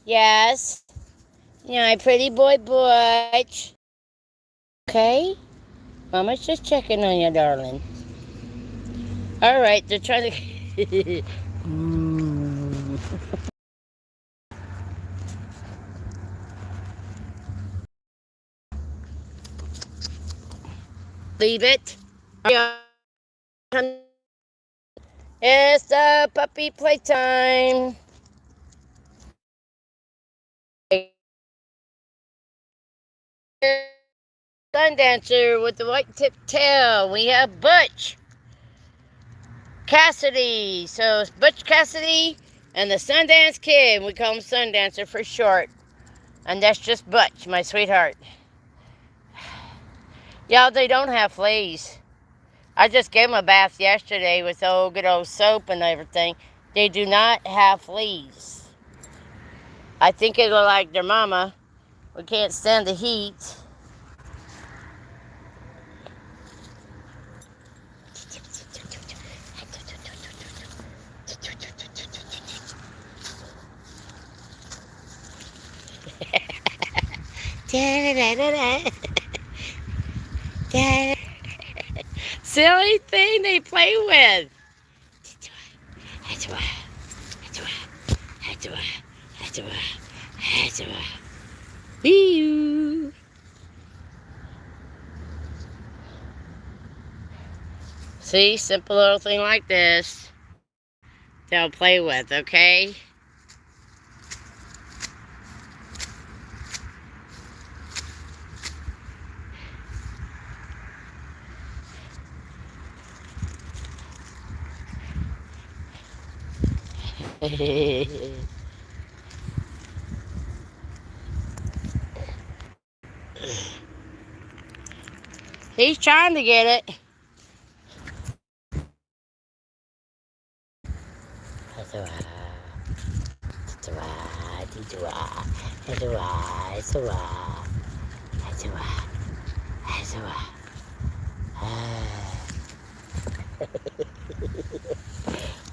Yes. My pretty boy Butch. Okay? Mama's just checking on you, darling. All right, they're trying to... Leave it. It's puppy playtime. Sun dancer with the white tip tail. We have Butch Cassidy. So it's Butch Cassidy and the Sundance Kid. We call him Sundancer for short. And that's just Butch, my sweetheart. Y'all, they don't have fleas. I just gave them a bath yesterday with good old soap and everything. They do not have fleas. I think it'll like their mama. We can't stand the heat. Silly thing they play with. See, simple little thing like this, they'll play with, okay? He's trying to get it.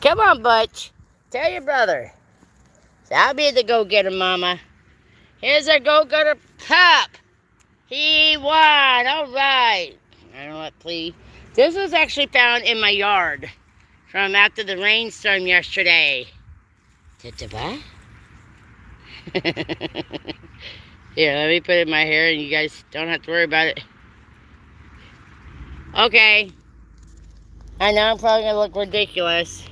Come on, Butch. Tell your brother. So I'll be the go-getter, Mama. Here's our go-getter pup. He won. All right. I don't know what plea. This was actually found in my yard from after the rainstorm yesterday. Here, let me put it in my hair and you guys don't have to worry about it. Okay. I know I'm probably going to look ridiculous.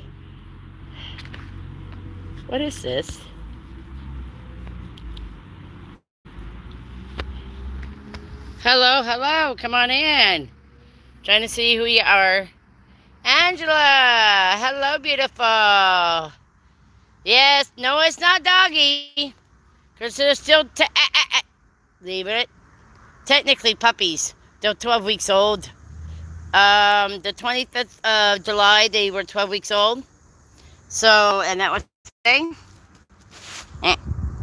What is this? Hello, hello. Come on in. Trying to see who you are. Angela. Hello, beautiful. Yes. No, it's not doggy. Because they're still... leave it. Technically puppies. They're 12 weeks old. The 25th of July, they were 12 weeks old. So, and that was today.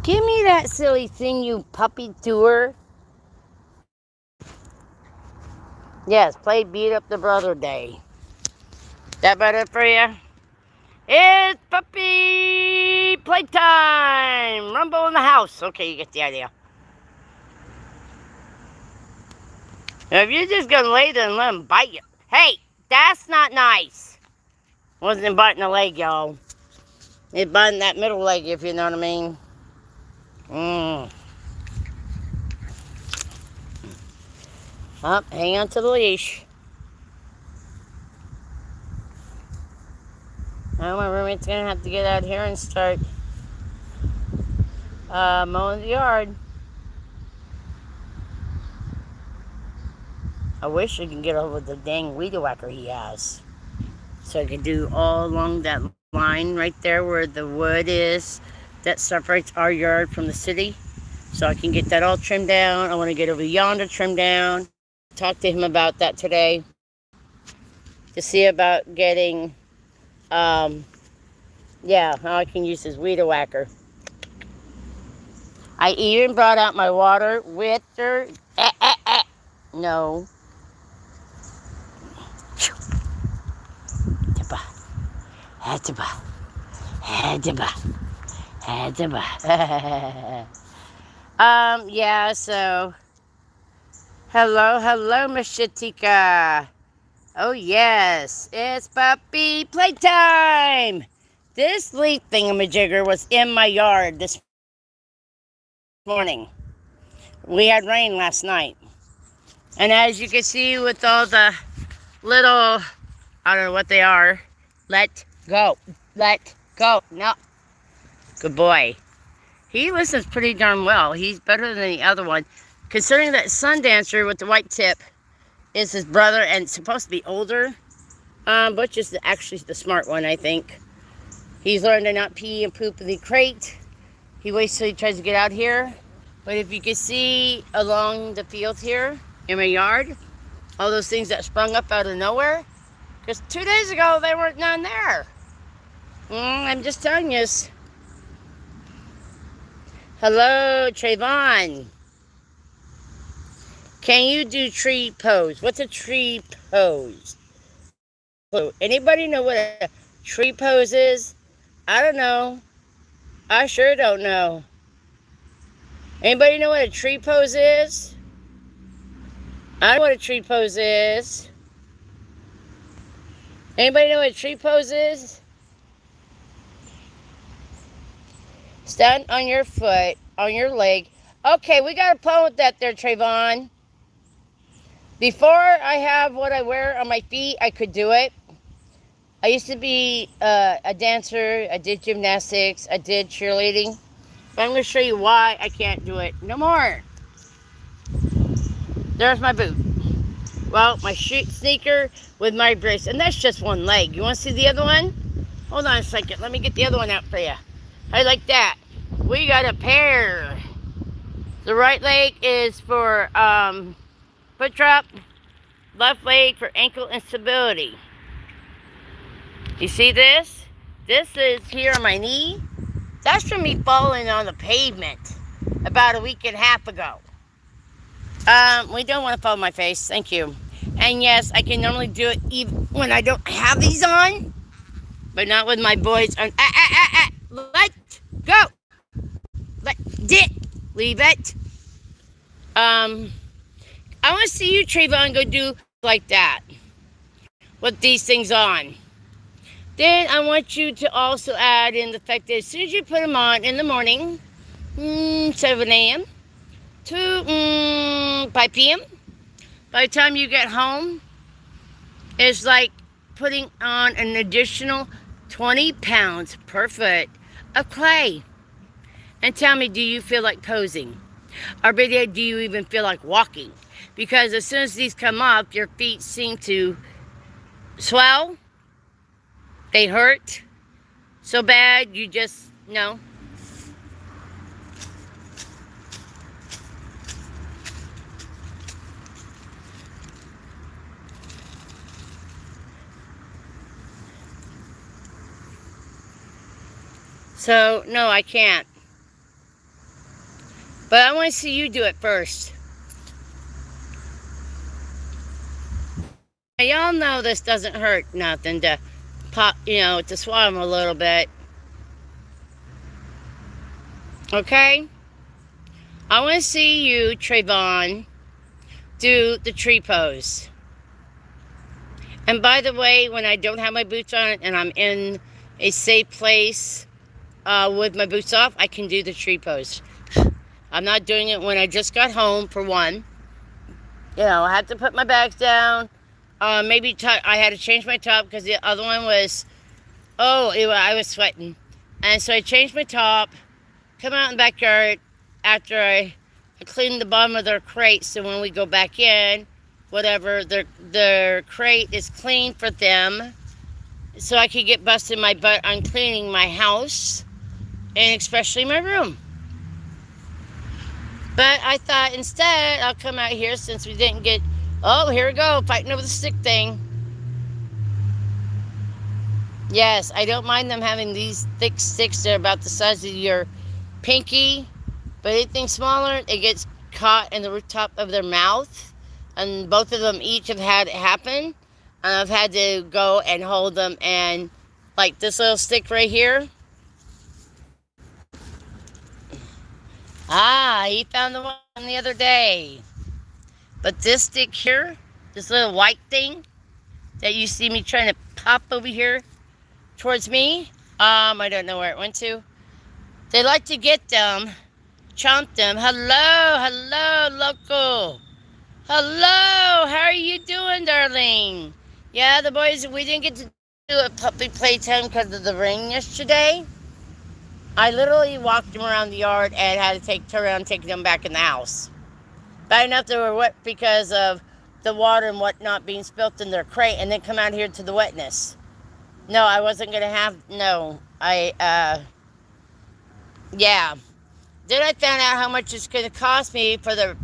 Give me that silly thing, you puppy tour. Yes, play Beat Up the Brother Day. That better for you? It's puppy playtime. Rumble in the house. Okay, you get the idea. Now, if you're just going to lay there and let him bite you. Hey, that's not nice. Wasn't biting the leg, y'all. It's biting that middle leg, if you know what I mean. Up, hang on to the leash. Now my roommate's going to have to get out here and start mowing the yard. I wish I could get over the dang weed whacker he has. So I can do all along that line right there where the wood is that separates our yard from the city. So I can get that all trimmed down. I want to get over yonder trimmed down. Talk to him about that today. To see about getting, how I can use his weed whacker. I even brought out my water with her. No. Yeah, so hello, Miss Shatika. Oh yes, it's puppy playtime. This leaf thingamajigger was in my yard this morning. We had rain last night. And as you can see with all the little, I don't know what they are. Let go. No. Good boy. He listens pretty darn well. He's better than the other one. Considering that Sun Dancer with the white tip is his brother and supposed to be older. Butch is actually the smart one, I think. He's learned to not pee and poop in the crate. He waits till he tries to get out here. But if you can see along the field here in my yard, all those things that sprung up out of nowhere, because 2 days ago there weren't none there. I'm just telling you. Hello, Trayvon. Can you do tree pose? What's a tree pose? Anybody know what a tree pose is? I don't know. I sure don't know. Anybody know what a tree pose is? I know what a tree pose is. Anybody know what a tree pose is? Stand on your foot, on your leg. Okay, we got a problem with that there, Trayvon. Before I have what I wear on my feet, I could do it. I used to be a dancer. I did gymnastics. I did cheerleading. But I'm going to show you why I can't do it no more. There's my boot. Well, my sneaker with my brace. And that's just one leg. You want to see the other one? Hold on a second. Let me get the other one out for you. I like that. We got a pair. The right leg is for foot drop. Left leg for ankle instability. You see this? This is here on my knee. That's from me falling on the pavement about a week and a half ago. We don't want to fall on my face. Thank you. And yes, I can normally do it even when I don't have these on, but not with my boys on. Let go. Leave it. I want to see you, Trayvon, go do like that with these things on. Then I want you to also add in the fact that as soon as you put them on in the morning, 7 a.m. to 5 p.m., by the time you get home, it's like putting on an additional 20 pounds per foot of clay. And tell me, do you feel like posing? Or better, do you even feel like walking? Because as soon as these come up, your feet seem to swell. They hurt so bad, you just, no. So, no, I can't. But I want to see you do it first. Now, y'all know this doesn't hurt nothing to pop, to swallow them a little bit. Okay? I want to see you, Trayvon, do the tree pose. And by the way, when I don't have my boots on and I'm in a safe place with my boots off, I can do the tree pose. I'm not doing it when I just got home, for one. I had to put my bags down. Maybe I had to change my top because the other one was, I was sweating. And so I changed my top, come out in the backyard after I cleaned the bottom of their crate, so when we go back in, whatever, their crate is clean for them, so I could get busted my butt on cleaning my house, and especially my room. But I thought instead I'll come out here since we didn't get, here we go, fighting over the stick thing. Yes, I don't mind them having these thick sticks. They're about the size of your pinky. But anything smaller, it gets caught in the rooftop of their mouth. And both of them each have had it happen. And I've had to go and hold them, and like this little stick right here, Ah, he found the one the other day. But this stick here, this little white thing that you see me trying to pop over here towards me, I don't know where it went to. They like to get them, chomp them. Hello, hello, local. Hello, how are you doing, darling? Yeah, the boys, we didn't get to do a puppy playtime because of the rain yesterday. I literally walked them around the yard and had to turn around and take them back in the house. Bad enough they were wet because of the water and whatnot being spilt in their crate, and then come out here to the wetness. No, I wasn't going to have, no. Yeah. Then I found out how much it's going to cost me for the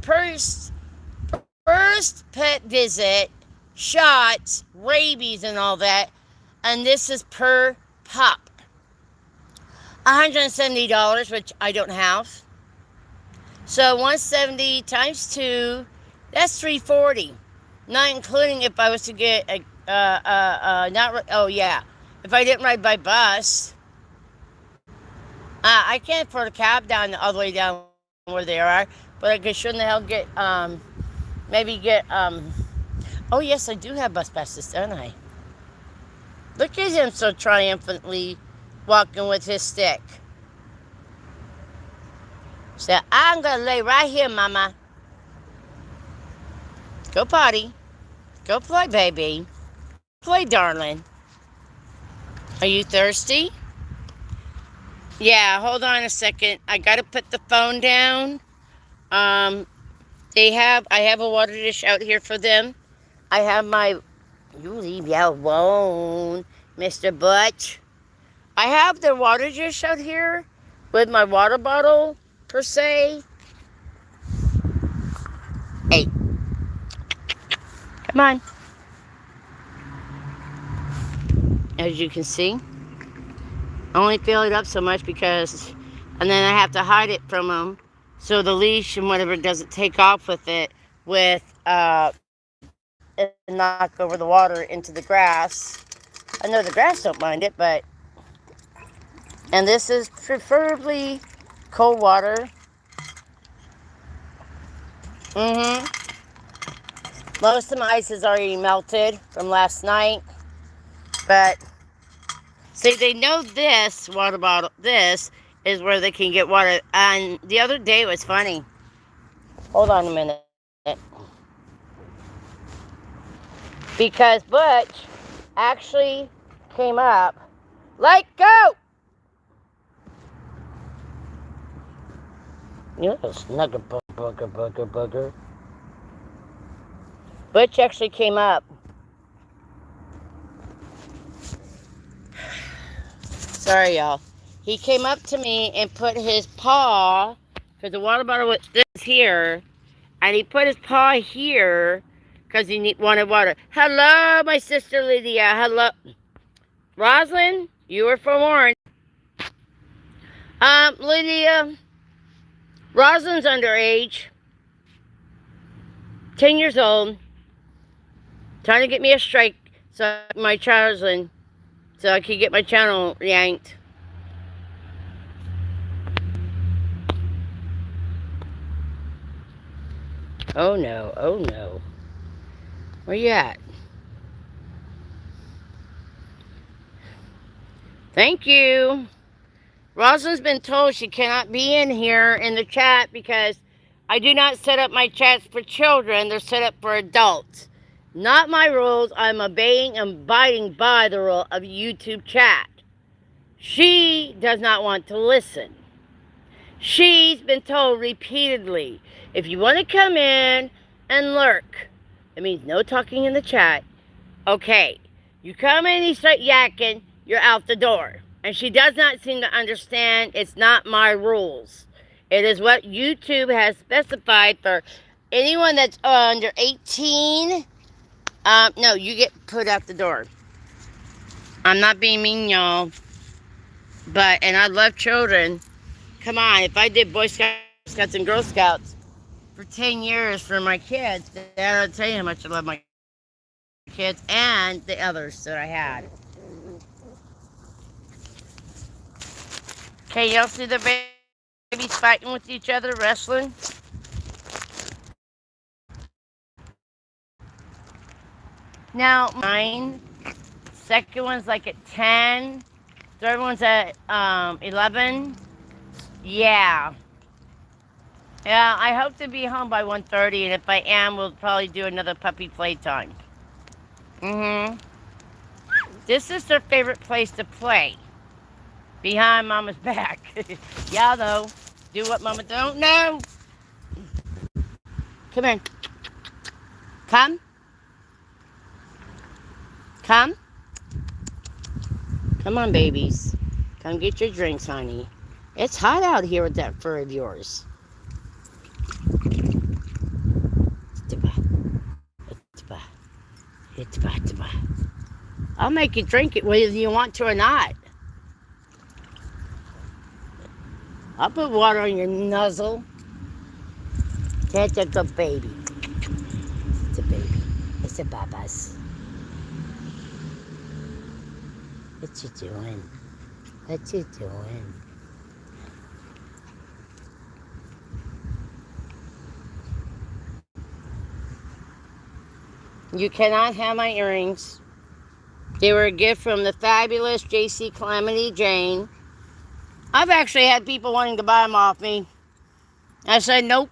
first pet visit, shots, rabies, and all that. And this is per pup. $170, which I don't have. So 170 times 2, that's $340. Not including if I was to get if I didn't ride by bus. I can't afford a cab down all the way down where they are, but I could sure in the hell get oh yes, I do have bus passes, don't I? Look at him so triumphantly walking with his stick. So I'm gonna lay right here, mama. Go potty. Go play, baby. Play, darling. Are you thirsty? Yeah, hold on a second. I gotta put the phone down. I have a water dish out here for them. I have my, you leave me alone, Mr. Butch. I have the water dish out here with my water bottle, per se. Hey, come on. As you can see, I only fill it up so much because, and then I have to hide it from them so the leash and whatever doesn't take off with it and knock over the water into the grass. I know the grass don't mind it, but, and this is preferably cold water. Most of my ice is already melted from last night, but see, they know this water bottle, this is where they can get water. And the other day it was funny. Hold on a minute. Because Butch actually came up. Let go! You little snugger bugger. Butch actually came up. Sorry, y'all. He came up to me and put his paw, because the water bottle was this here, and he put his paw here because he wanted water. Hello, my sister Lydia. Hello. Rosalind, you were forewarned. Lydia, Rosalind's underage. 10 years old. Trying to get me a strike so my children, so I could get my channel yanked. Oh no, oh no. Where you at? Thank you. Rosalind's been told she cannot be in here in the chat because I do not set up my chats for children. They're set up for adults. Not my rules. I'm obeying and abiding by the rule of YouTube chat. She does not want to listen. She's been told repeatedly, if you want to come in and lurk, it means no talking in the chat. Okay, you come in and you start yakking, you're out the door. And she does not seem to understand it's not my rules. It is what YouTube has specified for anyone that's under 18. No, you get put out the door. I'm not being mean, y'all. But, and I love children. Come on, if I did Boy Scouts and Girl Scouts for 10 years for my kids, then I'll tell you how much I love my kids and the others that I had. Okay, y'all see the baby fighting with each other, wrestling? Now, mine, second one's like at 10, third one's at 11. Yeah. Yeah, I hope to be home by 1:30, and if I am, we'll probably do another puppy playtime. Mm-hmm. This is their favorite place to play. Behind Mama's back. Yeah, though. Do what Mama don't know. Come in. Come. Come. Come on, babies. Come get your drinks, honey. It's hot out here with that fur of yours. I'll make you drink it whether you want to or not. I'll put water on your nuzzle. That's a good baby. It's a baby. It's a babas. What you doing? What you doing? You cannot have my earrings. They were a gift from the fabulous JC Calamity Jane. I've actually had people wanting to buy them off me. I said, nope.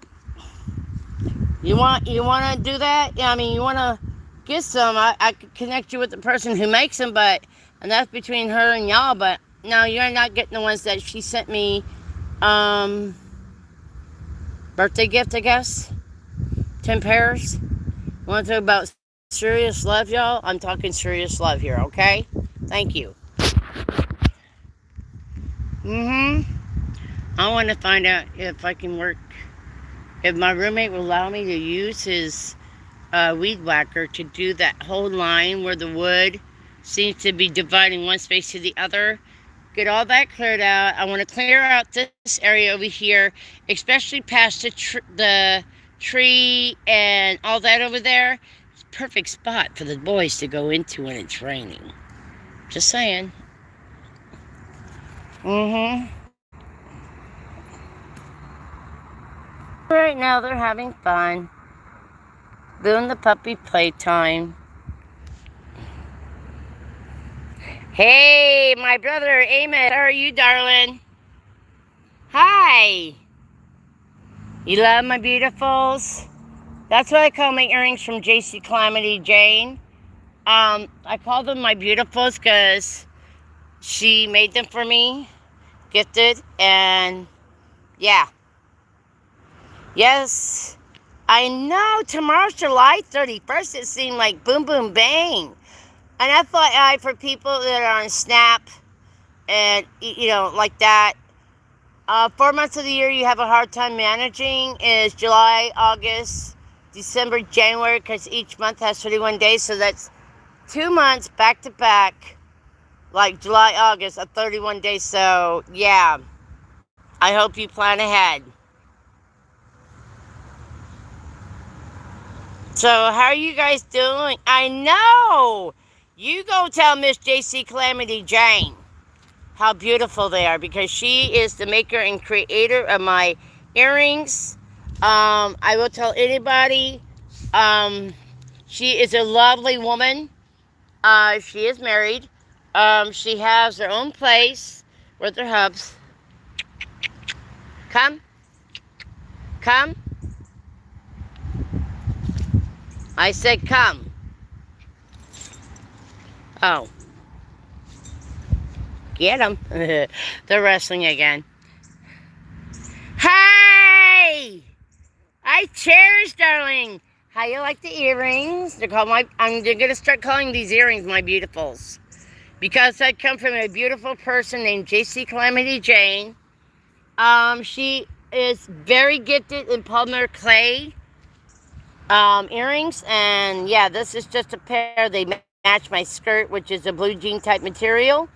You want to do that? Yeah, I mean, you want to get some? I could connect you with the person who makes them, and that's between her and y'all. But no, you're not getting the ones that she sent me. Birthday gift, I guess. 10 pairs. Want to talk about serious love, y'all? I'm talking serious love here, okay? Thank you. I want to find out if I can work, if my roommate will allow me to use his weed whacker to do that whole line where the wood seems to be dividing one space to the other. Get all that cleared out. I want to clear out this area over here, especially past the tree and all that over there. It's a perfect spot for the boys to go into when it's raining. Just saying. Right now they're having fun. Doing the puppy playtime. Hey, my brother Amos, how are you, darling? Hi. You love my beautifuls? That's what I call my earrings from JC Calamity Jane. I call them my beautifuls because she made them for me, gifted, and yeah. Yes, I know, tomorrow's July 31st, it seemed like boom, boom, bang. And FYI, for people that are on Snap and, like that, 4 months of the year you have a hard time managing is July, August, December, January, because each month has 31 days, so that's 2 months back to back, like July, August, of 31 days, so yeah, I hope you plan ahead. So, how are you guys doing? I know! You go tell Miss JC Calamity Jane how beautiful they are, because she is the maker and creator of my earrings. I will tell anybody, she is a lovely woman. She is married. She has her own place with her hubs. Come. Come. I said come. Oh. Get them. They're wrestling again. Hey! I cherish, darling. How you like the earrings? They're called I'm going to start calling these earrings my beautifuls. Because I come from a beautiful person named JC Calamity Jane. She is very gifted in polymer clay earrings. And yeah, this is just a pair. They match my skirt, which is a blue jean type material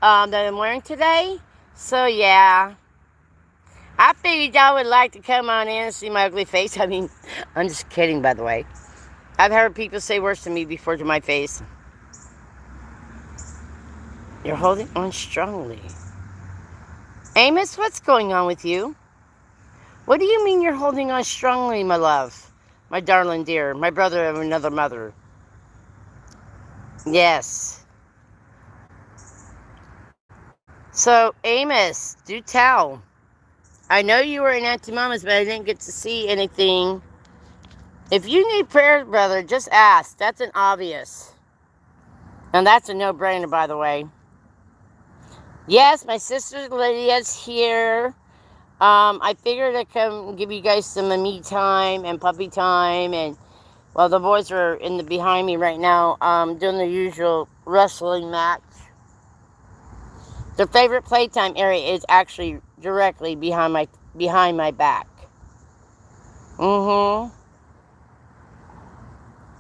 that I'm wearing today. So yeah, I figured y'all would like to come on in and see my ugly face. I mean, I'm just kidding, by the way. I've heard people say worse than me before to my face. You're holding on strongly. Amos, what's going on with you? What do you mean you're holding on strongly, my love? My darling dear, my brother of another mother. Yes. So, Amos, do tell. I know you were in Auntie Mama's, but I didn't get to see anything. If you need prayer, brother, just ask. That's an obvious. And that's a no-brainer, by the way. Yes, my sister Lydia's here. I figured I'd come give you guys some me time and puppy time, and well, the boys are behind me right now, doing the usual wrestling match. Their favorite playtime area is actually directly behind my back.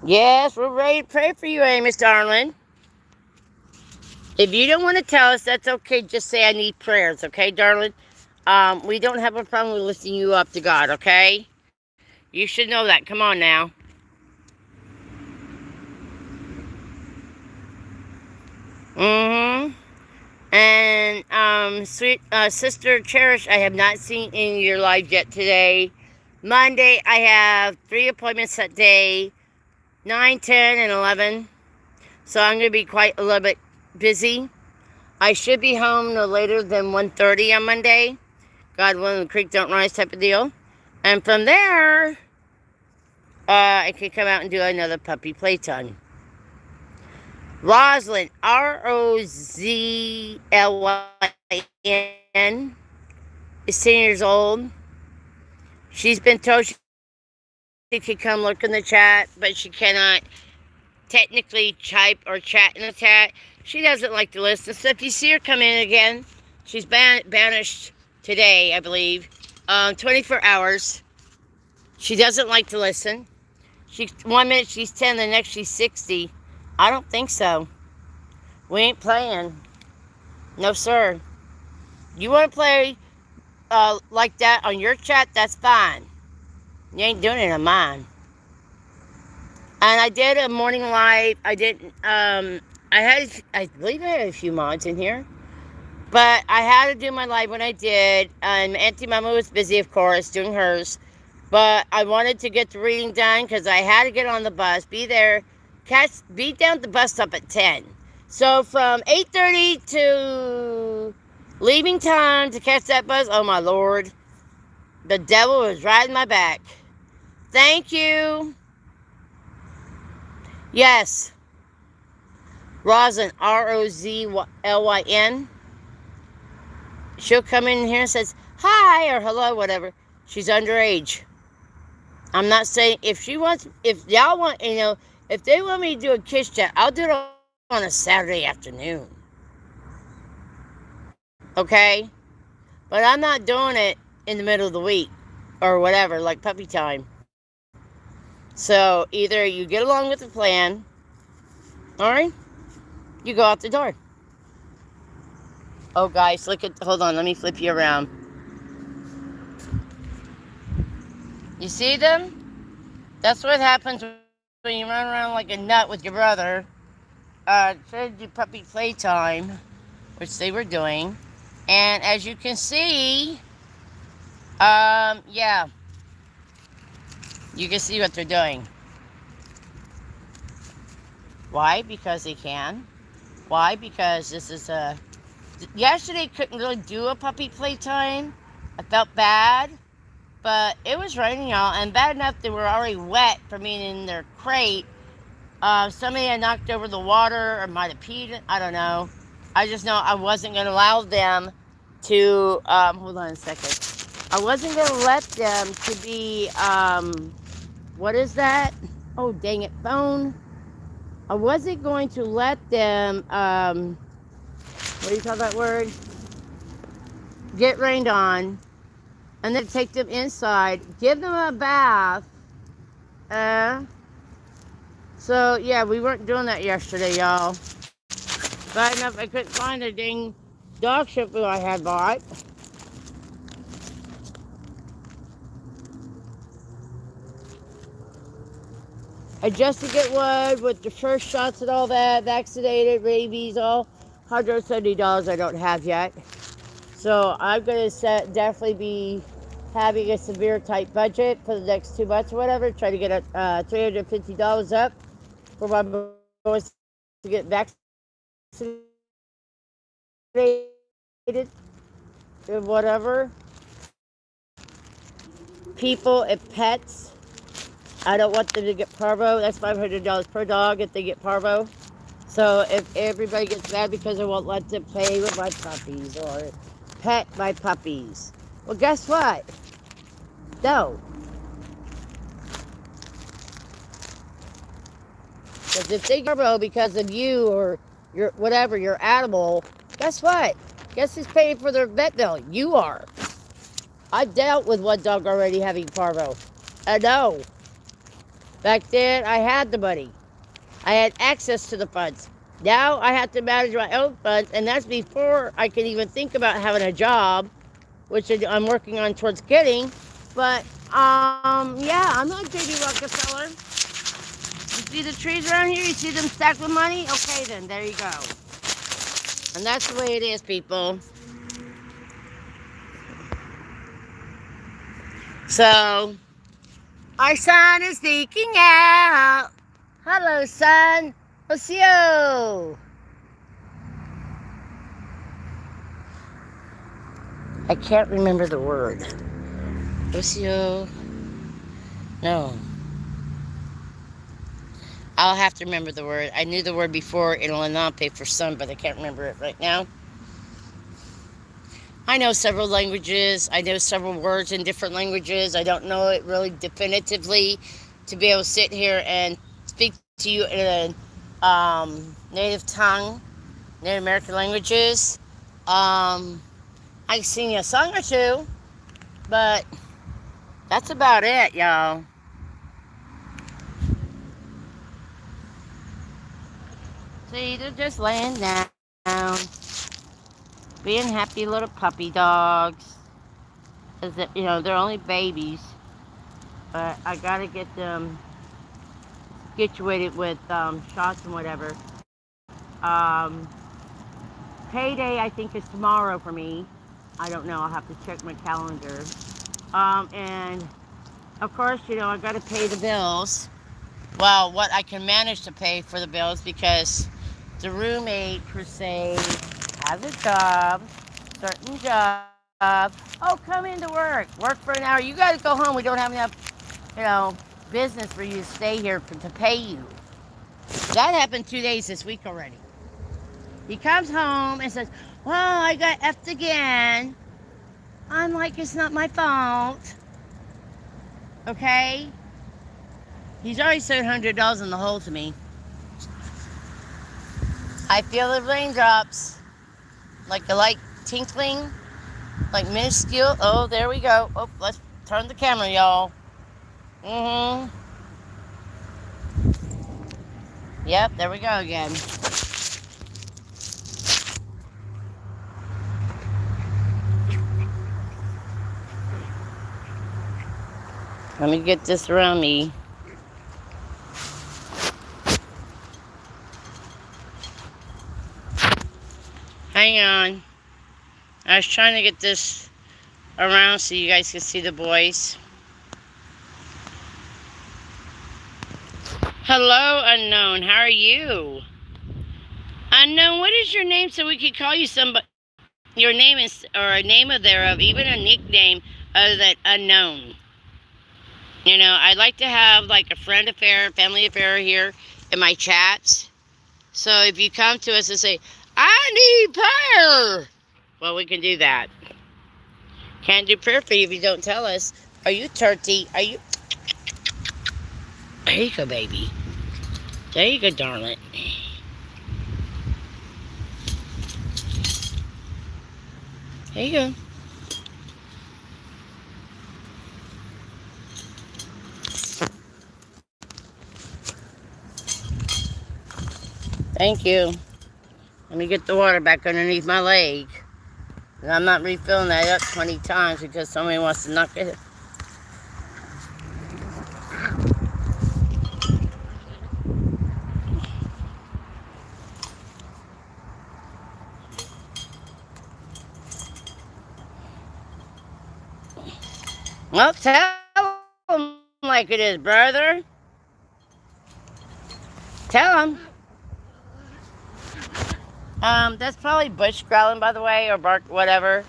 Yes, we're ready to pray for you, Amos, darling. If you don't want to tell us, that's okay. Just say I need prayers, okay, darling? We don't have a problem with lifting you up to God, okay? You should know that. Come on now. And, sweet Sister Cherish, I have not seen in your live yet today. Monday, I have 3 appointments that day, 9, 10, and 11. So I'm going to be quite a little bit busy. I should be home no later than 1:30 on Monday. God willing, the creek don't rise type of deal. And from there, I could come out and do another puppy playtime. Rosalind, Rozlyn, is 10 years old. She's been told she could come look in the chat, but she cannot technically type or chat in the chat. She doesn't like to listen. So if you see her come in again, she's banished today, I believe. 24 hours. She doesn't like to listen. 1 minute she's 10, the next she's 60. I don't think so. We ain't playing. No, sir. You want to play like that on your chat, that's fine. You ain't doing it on mine. And I did a morning live. I believe I had a few mods in here. But I had to do my live when I did. And Auntie Mama was busy, of course, doing hers. But I wanted to get the reading done because I had to get on the bus, be there, be down at the bus stop at 10. So from 8:30 to leaving time to catch that bus, oh my Lord, the devil was riding my back. Thank you. Yes. Roslyn, Rozlyn. She'll come in here and says, hi, or hello, whatever. She's underage. I'm not saying, if y'all want, if they want me to do a kiss chat, I'll do it on a Saturday afternoon. Okay? But I'm not doing it in the middle of the week, or whatever, like puppy time. So, either you get along with the plan, alright? You go out the door. Oh, guys, hold on, let me flip you around. You see them? That's what happens when you run around like a nut with your brother. Try to do puppy playtime, which they were doing. And as you can see, yeah. You can see what they're doing. Why? Because they can. Why? Because this is yesterday couldn't really do a puppy playtime. I felt bad. But it was raining, y'all, and bad enough they were already wet from being in their crate. Somebody had knocked over the water or might have peed. I don't know. I just know I wasn't going to allow them to, hold on a second. I wasn't going to let them to be, what is that? Oh, dang it, phone. I wasn't going to let them, what do you call that word? Get rained on. And then take them inside, give them a bath. So, yeah, we weren't doing that yesterday, y'all. Bad enough I couldn't find the dang dog shampoo I had bought. Adjusted get wood with the first shots and all that, vaccinated, rabies, all $170 I don't have yet. So I'm going to definitely be having a severe tight budget for the next 2 months or whatever. Try to get $350 up for my boys to get vaccinated or whatever. People and pets. I don't want them to get parvo. That's $500 per dog if they get parvo. So if everybody gets mad because I won't let them play with my puppies or pet my puppies, well, guess what? No. Because if they get parvo because of you or your whatever, your animal, guess what? Guess who's paying for their vet bill? You are. I dealt with one dog already having parvo. I know. Back then, I had the money. I had access to the funds. Now I have to manage my own funds, and that's before I can even think about having a job, which I'm working on towards getting. But, yeah, I'm not JD Rockefeller. You see the trees around here? You see them stacked with money? Okay, then, there you go. And that's the way it is, people. So, our son is sneaking out. Hello, son. Osio. I can't remember the word. Osio. No. I'll have to remember the word. I knew the word before in Lenape for son, but I can't remember it right now. I know several languages. I know several words in different languages. I don't know it really definitively to be able to sit here and speak to you in a native tongue, Native American languages. I can sing you a song or two, but that's about it, y'all. See, they're just laying down, being happy little puppy dogs. As you know, they're only babies, but I gotta get them situated with shots and whatever. Payday, I think, is tomorrow for me. I don't know. I'll have to check my calendar. And of course, you know, I gotta pay the bills. Well, what I can manage to pay for the bills because the roommate per se has a job, certain job. Oh, come into work for an hour. You guys go home. We don't have enough, you know, business for you to stay here to pay you. That happened 2 days this week already. He comes home and says, well, I got effed again. I'm like, it's not my fault. Okay? He's already said $100 in the hole to me. I feel the raindrops. Like the light tinkling. Like minuscule. Oh, there we go. Oh, let's turn the camera, y'all. Yep, there we go again. Let me get this around me. Hang on. I was trying to get this around so you guys can see the boys. Hello, unknown. How are you? Unknown, what is your name so we could call you somebody? Your name is, or a name of thereof, even a nickname other than unknown. You know, I like to have like a friend affair, family affair here in my chats. So if you come to us and say, I need prayer, well, we can do that. Can't do prayer for you if you don't tell us. Are you turkey? Are you? There you go, baby. There you go, darling. There you go. Thank you. Let me get the water back underneath my leg. And I'm not refilling that up 20 times because somebody wants to knock it. Well, tell him like it is, brother. Tell him. That's probably Bush growling, by the way, or bark, whatever.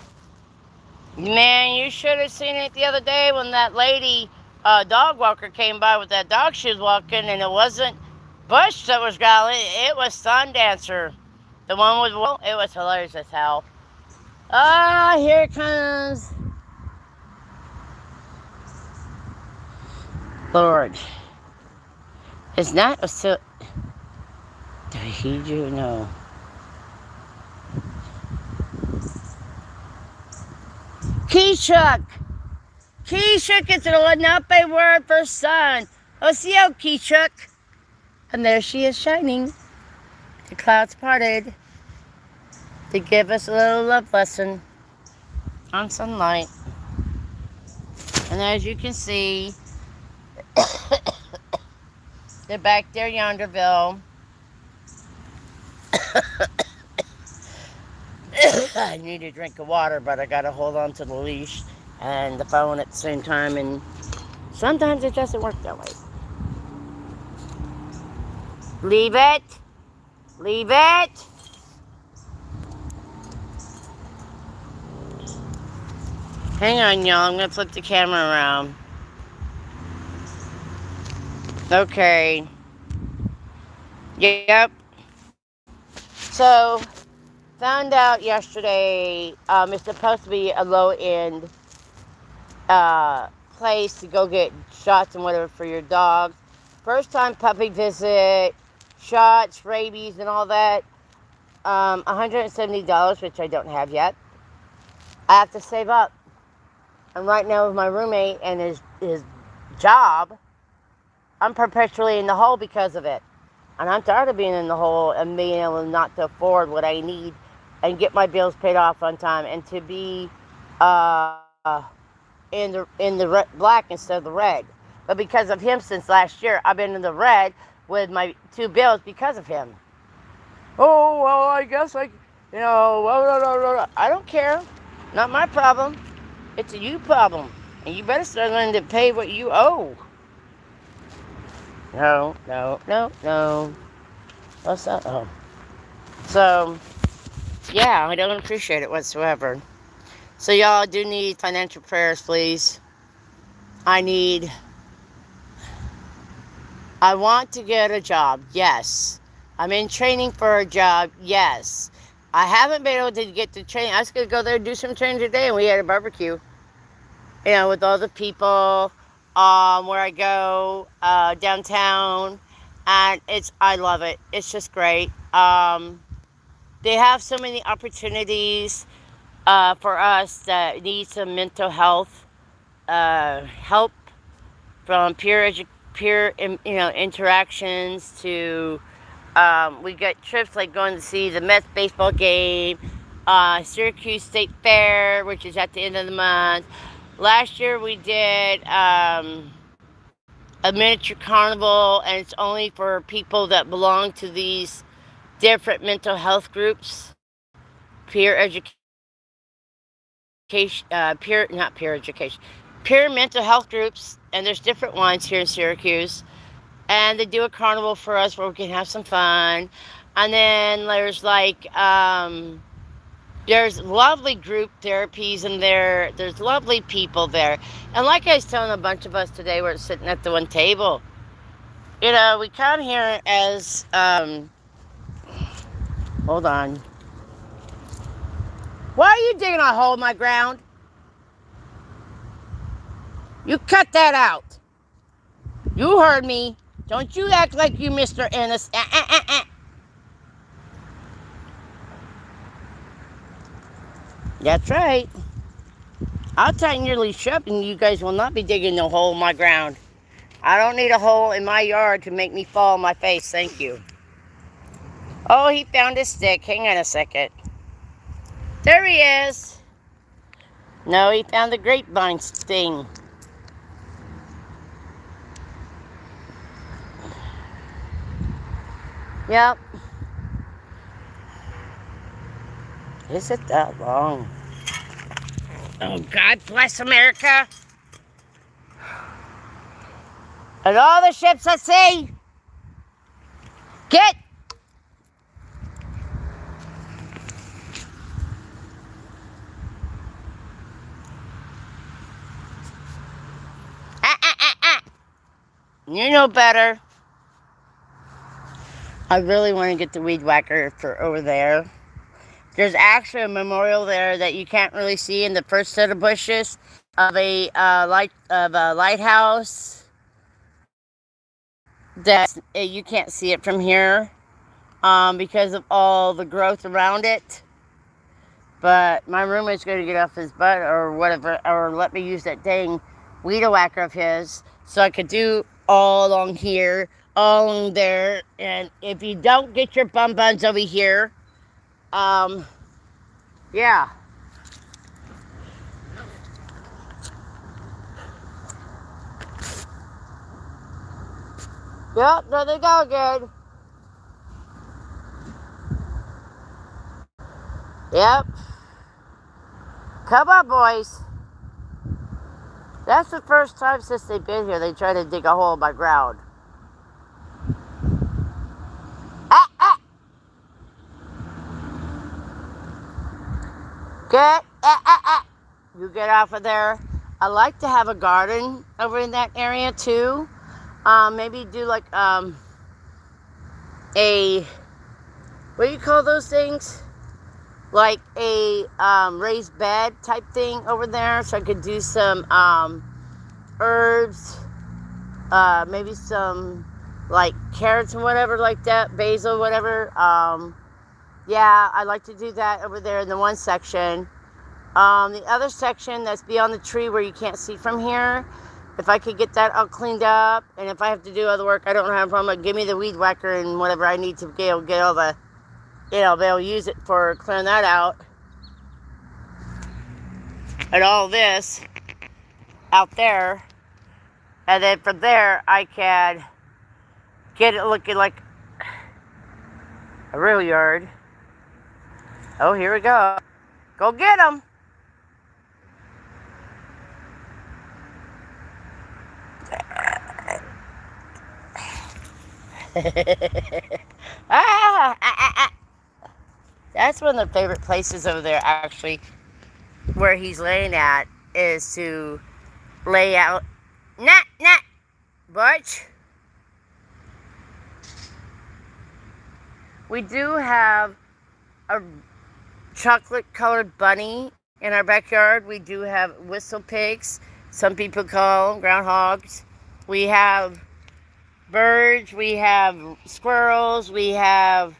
Man, you should have seen it the other day when that lady, dog walker, came by with that dog she was walking, and it wasn't Bush that was growling. It was Sun Dancer, the one with wool. It was hilarious as hell. Ah, here it comes. Lord, it's not a so. Did I heed you? No. Keychuck! Keychuck is the Lenape word for sun. Osio Keychuck. And there she is shining. The clouds parted to give us a little love lesson on sunlight. And as you can see, they're back there, Yonderville. I need a drink of water, but I gotta hold on to the leash and the phone at the same time, and sometimes it doesn't work that way. Leave it. Leave it. Hang on, y'all. I'm gonna flip the camera around. Okay. Yep. So, found out yesterday, it's supposed to be a low-end place to go get shots and whatever for your dogs. First time puppy visit, shots, rabies, and all that. $170, which I don't have yet. I have to save up. And right now with my roommate and his job, I'm perpetually in the hole because of it. And I'm tired of being in the hole and being able not to afford what I need and get my bills paid off on time, and to be in the black instead of the red. But because of him since last year, I've been in the red with my 2 bills because of him. Oh, well, I guess I don't care. Not my problem. It's a you problem. And you better start learning to pay what you owe. No. What's that? Oh. So, yeah, I don't appreciate it whatsoever. So, y'all do need financial prayers, please. I want to get a job, yes. I'm in training for a job, yes. I haven't been able to get the training. I was going to go there and do some training today, and we had a barbecue. With all the people where I go downtown, and I love it. It's just great. They have so many opportunities for us that need some mental health help, from peer interactions to we get trips like going to see the Mets baseball game, Syracuse State Fair, which is at the end of the month. Last year we did a miniature carnival, and it's only for people that belong to these different mental health groups, peer education, peer mental health groups, and there's different ones here in Syracuse. And they do a carnival for us where we can have some fun. And then there's there's lovely group therapies in there. There's lovely people there. And like I was telling a bunch of us today, we're sitting at the one table. We come here as, hold on. Why are you digging a hole in my ground? You cut that out. You heard me. Don't you act like you Mr. Ennis. That's right. I'll tighten your leash up, and you guys will not be digging a hole in my ground. I don't need a hole in my yard to make me fall on my face. Thank you. Oh, he found his stick. Hang on a second. There he is. No, he found the grapevine thing. Yep. Is it that long? Oh, God bless America. And all the ships at sea, get. You know better. I really want to get the weed whacker for over there. There's actually a memorial there that you can't really see in the first set of bushes of a lighthouse. That you can't see it from here because of all the growth around it. But my roommate's going to get off his butt or whatever, or let me use that dang weed whacker of his, so I could do all along here, all along there. And if you don't get your bum buns over here, yeah. Yep, there they go again. Yep. Come on, boys. That's the first time since they've been here they try to dig a hole in my ground. Get, you get off of there. I like to have a garden over in that area too. Maybe do like a, what do you call those things? Like a raised bed type thing over there, so I could do some herbs, maybe some like carrots and whatever like that, basil, whatever. Yeah, I like to do that over there in the one section. The other section that's beyond the tree where you can't see from here, if I could get that all cleaned up, and if I have to do other work, I don't have a problem. Give me the weed whacker and whatever I need to get all the, be able to use it for clearing that out. And all this out there. And then from there, I can get it looking like a real yard. Oh, here we go. Go get them. That's one of the favorite places over there, actually, where he's laying at, is to lay out. Butch. We do have a chocolate-colored bunny in our backyard. We do have whistle pigs. Some people call them groundhogs. We have birds. We have squirrels. We have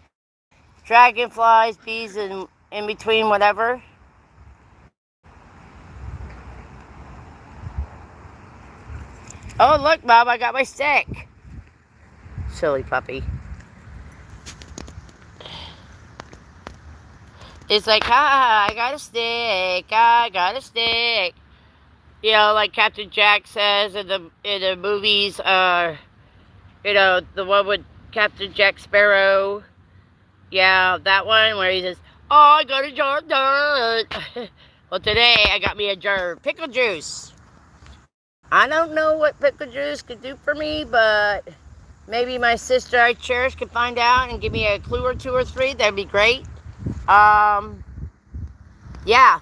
dragonflies, bees, and in between, whatever. Oh, look, Mom, I got my stick. Silly puppy. It's like, ha, I got a stick. I got a stick. You know, like Captain Jack says in the movies, you know, the one with Captain Jack Sparrow. Yeah, that one where he says, oh, I got a jar of dirt. Well, today I got me a jar of pickle juice. I don't know what pickle juice could do for me, but maybe my sister I cherish could find out and give me a clue or two or three. That'd be great. Yeah.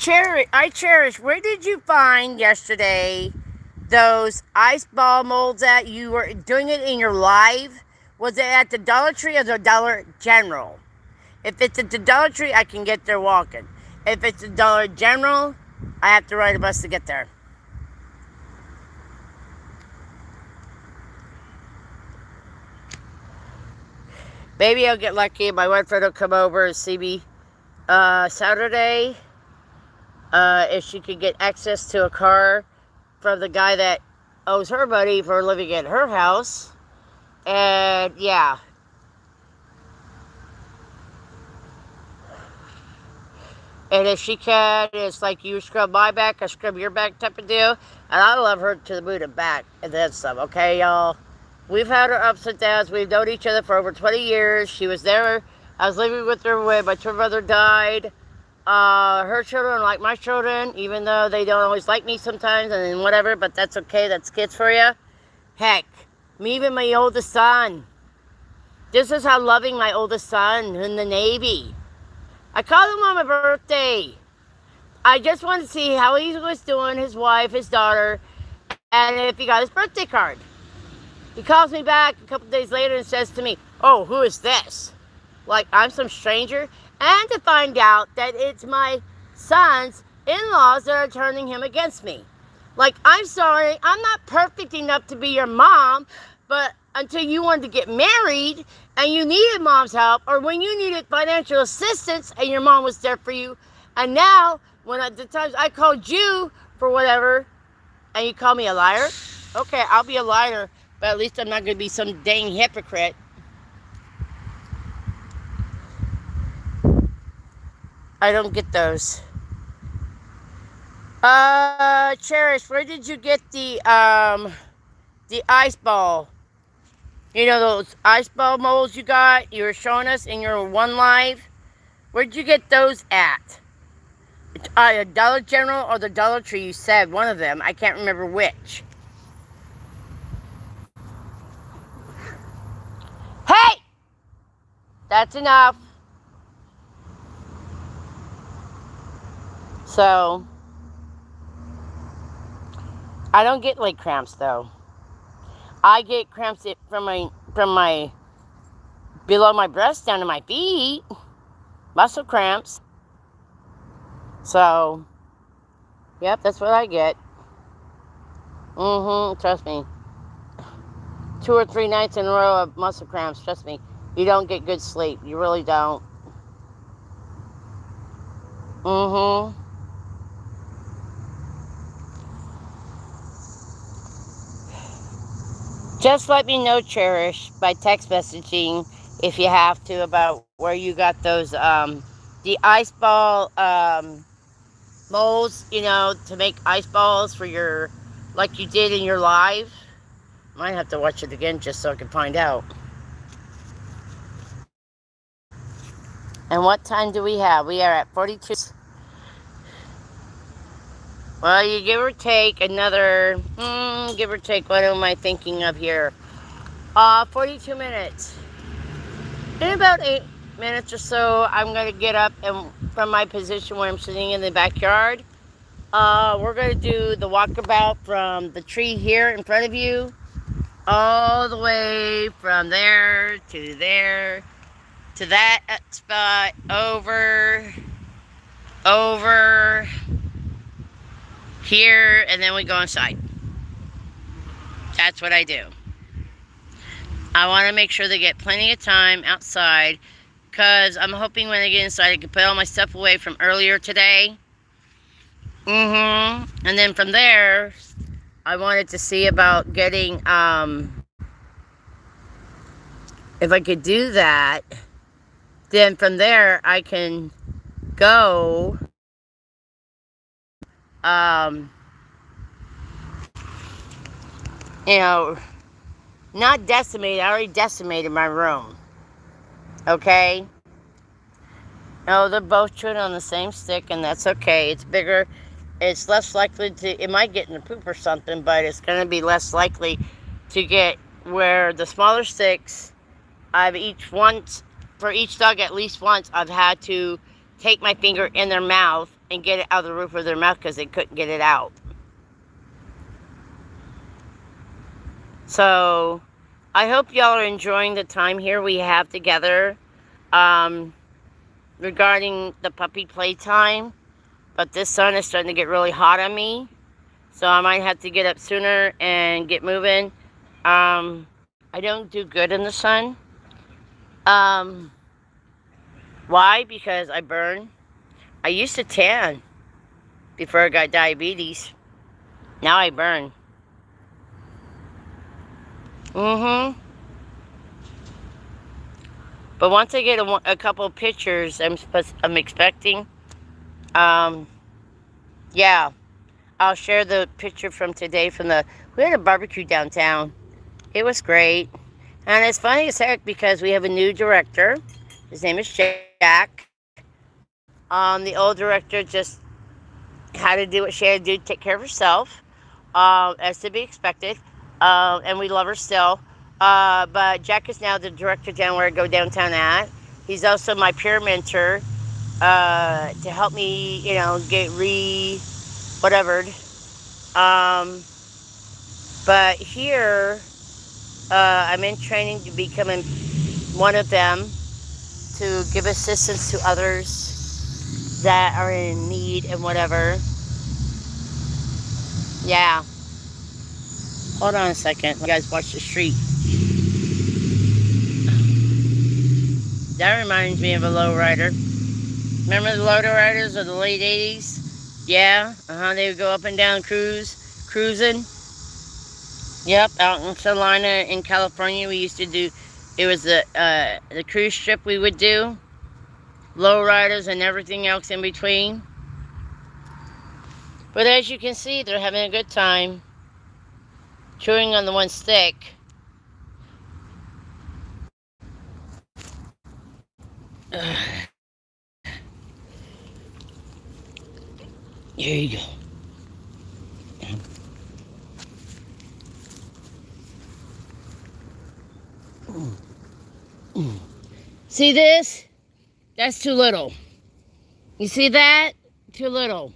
I cherish. Where did you find yesterday those ice ball molds that you were doing it in your live? Was it at the Dollar Tree or the Dollar General? If it's at the Dollar Tree, I can get there walking. If it's the Dollar General, I have to ride a bus to get there. Maybe I'll get lucky and my one friend will come over and see me Saturday. If she could get access to a car from the guy that owes her money for living in her house. And yeah. And if she can, it's like you scrub my back, I scrub your back type of deal. And I love her to the moon and back and then some, okay, y'all? We've had our ups and downs. We've known each other for over 20 years. She was there. I was living with her when my twin brother died. Her children like my children, even though they don't always like me sometimes, and then whatever, but that's okay. That's kids for you. Heck, me even my oldest son. This is how loving my oldest son in the Navy. I called him on my birthday. I just wanted to see how he was doing, his wife, his daughter, and if he got his birthday card. He calls me back a couple days later and says to me, "Oh, who is this?" Like I'm some stranger. And to find out that it's my son's in-laws that are turning him against me. Like, I'm sorry, I'm not perfect enough to be your mom, but until you wanted to get married and you needed mom's help, or when you needed financial assistance and your mom was there for you, and now, when at the times I called you for whatever, and you call me a liar, okay, I'll be a liar, but at least I'm not going to be some dang hypocrite. I don't get those. Cherish, where did you get the ice ball? You know those ice ball molds you got? You were showing us in your one live. Where'd you get those at? Dollar General or the Dollar Tree? You said one of them. I can't remember which. Hey! That's enough. So, I don't get leg cramps though. I get cramps from my below my breast down to my feet, muscle cramps. So, yep, that's what I get. Trust me. 2 or 3 nights in a row of muscle cramps. Trust me, you don't get good sleep. You really don't. Just let me know, Cherish, by text messaging if you have to about where you got those, the ice ball molds, you know, to make ice balls for your, like you did in your live. Might have to watch it again just so I can find out. And what time do we have? We are at 42. Well, you give or take another, give or take, what am I thinking of here? 42 minutes. In about 8 minutes or so, I'm going to get up and from my position where I'm sitting in the backyard. We're going to do the walkabout from the tree here in front of you, all the way from there, to that spot, over, here, and then we go inside. That's what I do. I want to make sure they get plenty of time outside, because I'm hoping when I get inside I can put all my stuff away from earlier today. And then from there, I wanted to see about getting, if I could do that, then from there I can go, you know, not decimate. I already decimated my room. Okay? No, they're both chewing on the same stick, and that's okay. It's bigger. It's less likely to, it might get in the poop or something, but it's going to be less likely to get where the smaller sticks, for each dog at least once, I've had to take my finger in their mouth and get it out of the roof of their mouth because they couldn't get it out. So, I hope y'all are enjoying the time here we have together regarding the puppy playtime. But this sun is starting to get really hot on me, so I might have to get up sooner and get moving. I don't do good in the sun. Why? Because I burn. I used to tan before I got diabetes. Now I burn. But once I get a couple of pictures, I'm expecting. Yeah, I'll share the picture from today we had a barbecue downtown. It was great. And it's funny as heck because we have a new director. His name is Jack. The old director just had to do what she had to do to take care of herself, as to be expected. And we love her still. But Jack is now the director down where I go downtown at. He's also my peer mentor, to help me, get whatevered. Um, but here, I'm in training to becoming one of them, to give assistance to others that are in need and whatever. Yeah. Hold on a second. You guys watch the street. That reminds me of a lowrider. Remember the lowriders of the late 80s? Yeah. They would go up and down cruising. Yep, out in Salina in California, we used to do. It was the cruise trip we would do. Lowriders and everything else in between. But as you can see, they're having a good time, chewing on the one stick. Here you go. See this? That's too little. You see that? Too little.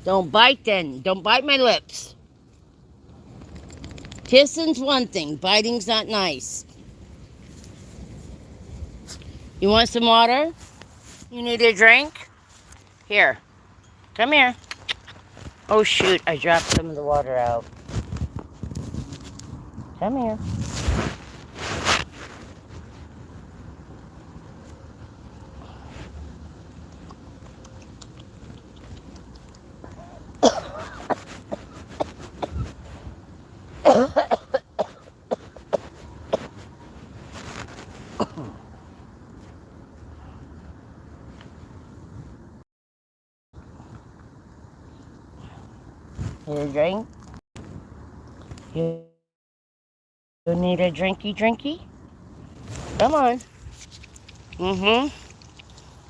Don't bite then. Don't bite my lips. Kissing's one thing. Biting's not nice. You want some water? You need a drink? Here. Come here. Oh shoot, I dropped some of the water out. Come here. Need a drink? You need a drinky? Come on.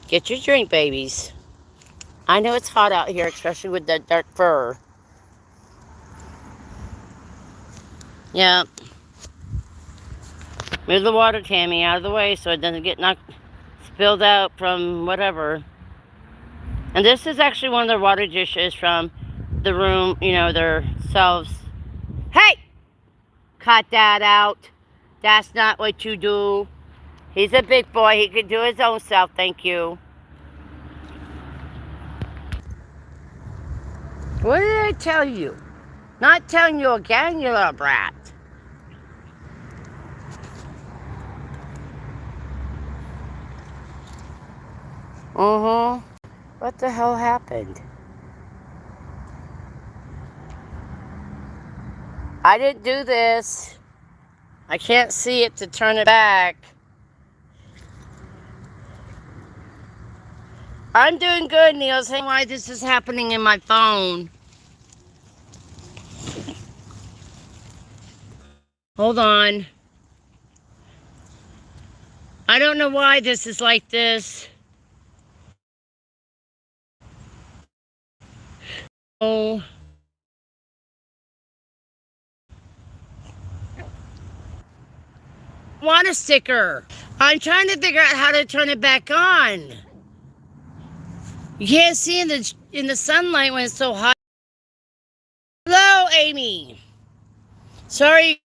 Get your drink, babies. I know it's hot out here, especially with that dark fur. Yeah. Move the water, Tammy, out of the way so it doesn't get spilled out from whatever. And this is actually one of their water dishes from the room, their selves. Hey! Cut that out. That's not what you do. He's a big boy. He can do his own self. Thank you. What did I tell you? Not telling you again, you little brat. What the hell happened? I didn't do this. I can't see it to turn it back. I'm doing good, Neil. Saying why this is happening in my phone. Hold on. I don't know why this is like this. Oh. Want a sticker. I'm trying to figure out how to turn it back on. You can't see in the sunlight when it's so hot. Hello, Amy. Sorry,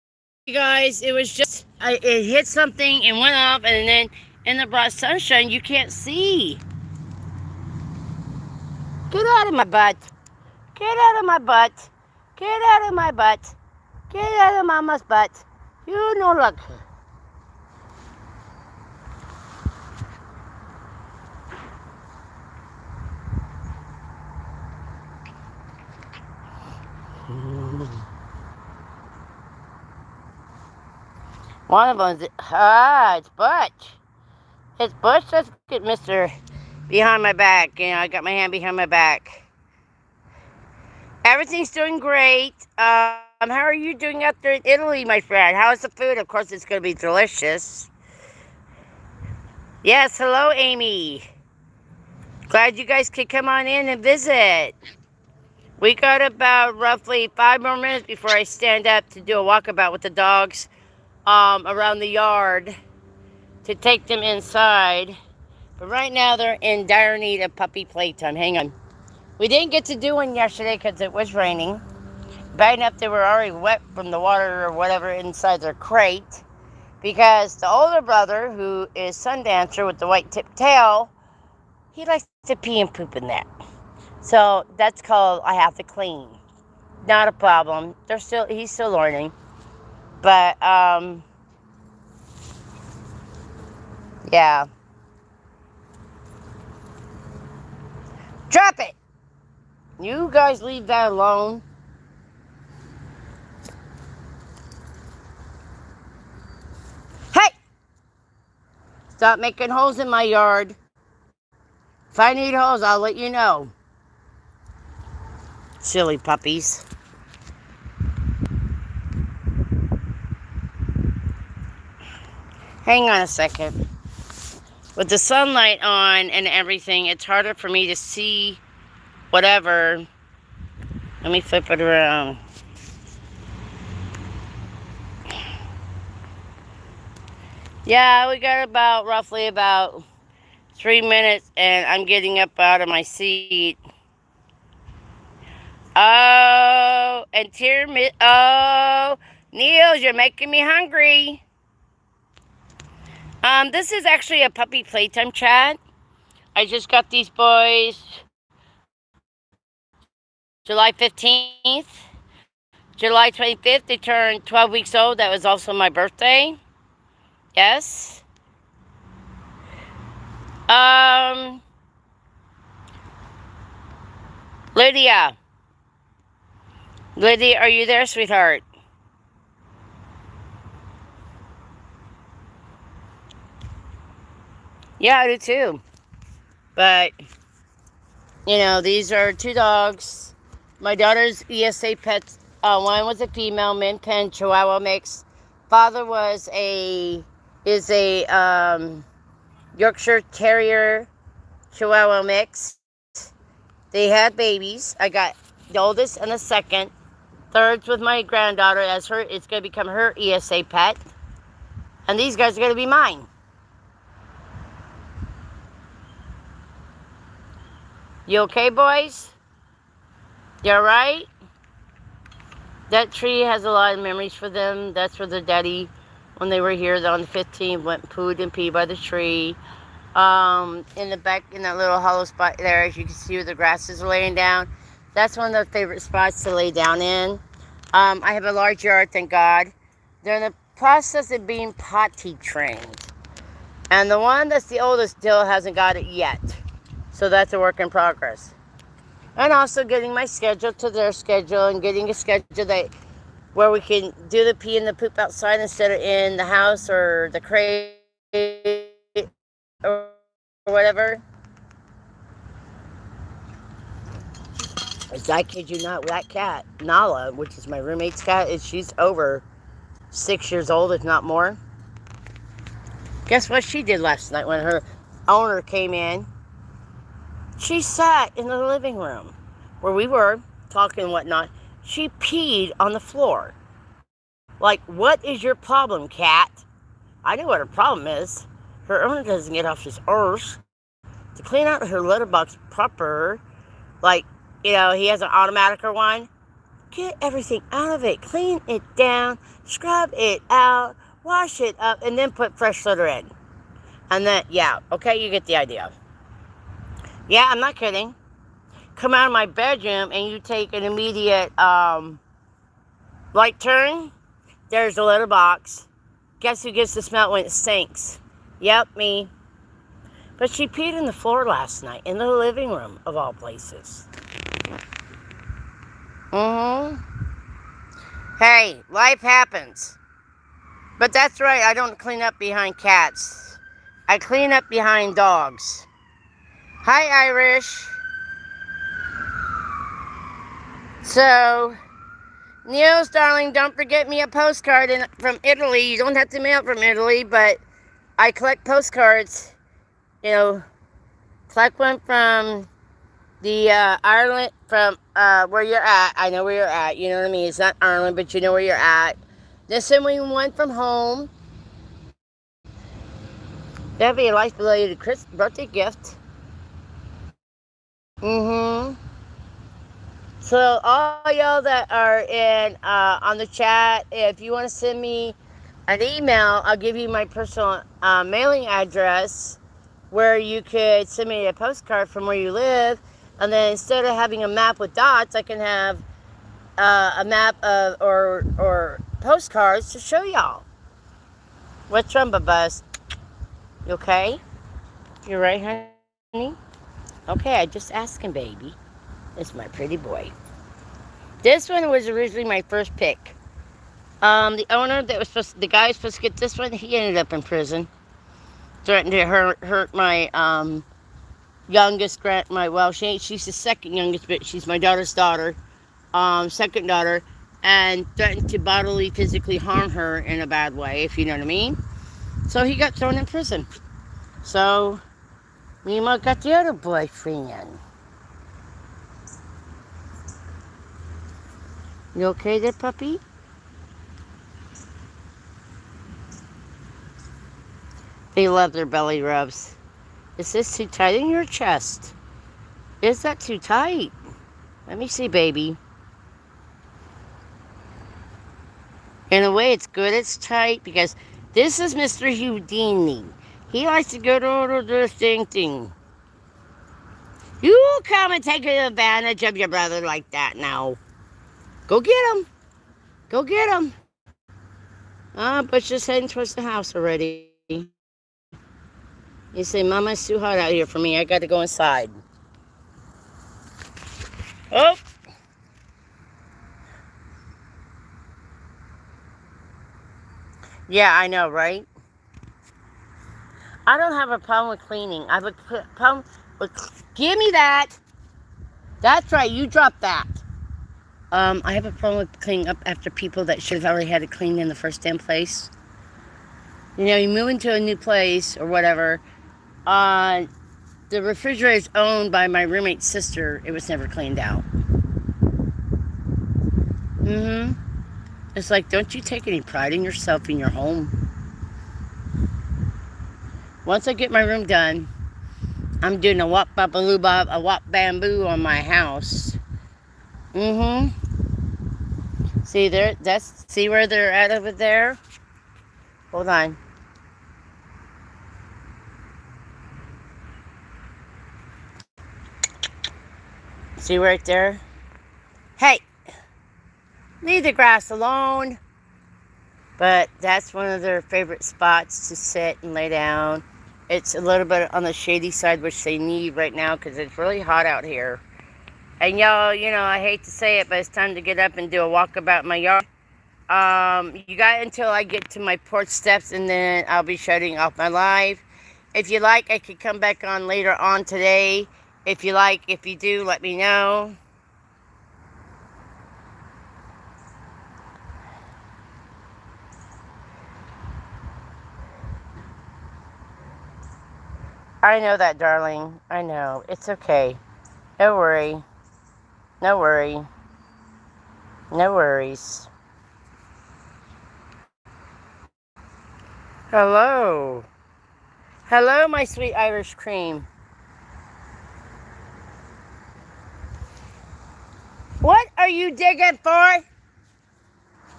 you guys. It was just it hit something and went off, and then in the bright sunshine, you can't see. Get out of my butt. Get out of my butt. Get out of my butt. Get out of Mama's butt. You no luck. One of them's, it's Butch. It's Butch. Let's get Mr. behind my back. I got my hand behind my back. Everything's doing great. How are you doing up there in Italy, my friend? How's the food? Of course, it's going to be delicious. Yes, hello, Amy. Glad you guys could come on in and visit. We got about roughly 5 more minutes before I stand up to do a walkabout with the dogs around the yard to take them inside. But right now they're in dire need of puppy playtime. Hang on. We didn't get to do one yesterday because it was raining. Bad enough they were already wet from the water or whatever inside their crate. Because the older brother, who is Sundancer with the white tipped tail, he likes to pee and poop in that. So that's called I have to clean. Not a problem. He's still learning. But yeah. Drop it! You guys leave that alone. Hey! Stop making holes in my yard. If I need holes, I'll let you know. Silly puppies. Hang on a second. With the sunlight on and everything, it's harder for me to see whatever. Let me flip it around. Yeah, we got roughly about 3 minutes, and I'm getting up out of my seat. Oh, Niels, you're making me hungry. This is actually a puppy playtime chat. I just got these boys July 15th. July 25th, they turned 12 weeks old. That was also my birthday. Yes. Lydia, are you there, sweetheart? Yeah, I do too. But, these are 2 dogs. My daughter's ESA pets. One was a female Min Pen Chihuahua mix. Father is a Yorkshire Terrier Chihuahua mix. They had babies. I got the oldest and the second. Third's with my granddaughter as it's going to become her ESA pet. And these guys are going to be mine. You okay, boys? You alright? That tree has a lot of memories for them. That's where their daddy, when they were here on the 15th, went and pooed and peed by the tree. In the back, in that little hollow spot there, as you can see where the grasses are laying down. That's one of their favorite spots to lay down in. I have a large yard, thank God. They're in the process of being potty trained. And the one that's the oldest still hasn't got it yet. So that's a work in progress. And also getting my schedule to their schedule and getting a schedule where we can do the pee and the poop outside instead of in the house or the crate or whatever. I kid you not, that cat, Nala, which is my roommate's cat, she's over 6 years old, if not more. Guess what she did last night when her owner came in? She sat in the living room where we were talking and whatnot. She peed on the floor. Like, what is your problem, cat? I know what her problem is. Her owner doesn't get off his arse to clean out her litter box proper. Like, he has an automatic or one. Get everything out of it. Clean it down. Scrub it out. Wash it up. And then put fresh litter in. And then, yeah. Okay, you get the idea. Yeah, I'm not kidding. Come out of my bedroom and you take an immediate right turn. There's a litter box. Guess who gets to smell it when it stinks? Yep, me. But she peed on the floor last night in the living room, of all places. Hey, life happens. But that's right, I don't clean up behind cats. I clean up behind dogs. Hi, Irish. So, Niels, darling, don't forget me a postcard from Italy. You don't have to mail it from Italy, but I collect postcards. you know, collect one from the Ireland, from where you're at. I know where you're at. You know what I mean? It's not Ireland, but you know where you're at. Then send me one from home. That'd be a nice belated birthday gift. Mm-hmm. So all y'all that are in on the chat, if you want to send me an email, I'll give you my personal mailing address where you could send me a postcard from where you live, and then instead of having a map with dots, I can have a map of or postcards to show y'all. What's wrong, Buzz? You okay? You right, honey? Okay, I just asking, baby. It's my pretty boy. This one was originally my first pick. The owner that was the guy who was supposed to get this one, he ended up in prison. Threatened to hurt my youngest she's the second youngest, but she's my daughter's daughter, second daughter, and threatened to bodily, physically harm her in a bad way, if you know what I mean. So he got thrown in prison. So Mima got the other boyfriend. You okay there, puppy? They love their belly rubs. Is this too tight in your chest? Is that too tight? Let me see, baby. In a way, it's good it's tight because this is Mr. Houdini. He likes to go to the thing. You come and take advantage of your brother like that now. Go get him. Go get him. But just heading towards the house already. You say, Mama, it's too hot out here for me. I got to go inside. Oh. Yeah, I know, right? I don't have a problem with cleaning. I have a problem with... Give me that. That's right. You drop that. I have a problem with cleaning up after people that should have already had it cleaned in the first damn place. You know, you move into a new place or whatever. The refrigerator is owned by my roommate's sister. It was never cleaned out. Mm-hmm. It's like, don't you take any pride in yourself in your home? Once I get my room done, I'm doing a wop babaloo a wop bamboo on my house. Mm-hmm. See there? See where they're at over there? Hold on. See right there? Hey! Leave the grass alone. But that's one of their favorite spots to sit and lay down. It's a little bit on the shady side, which they need right now because it's really hot out here. And y'all, you know, I hate to say it, but it's time to get up and do a walkabout my yard. You got until I get to my porch steps, and then I'll be shutting off my live. If you like, I could come back on later on today. If you like, if you do, let me know. I know that, darling. I know. It's okay. No worry. No worry. No worries. Hello. Hello, my sweet Irish cream. What are you digging for?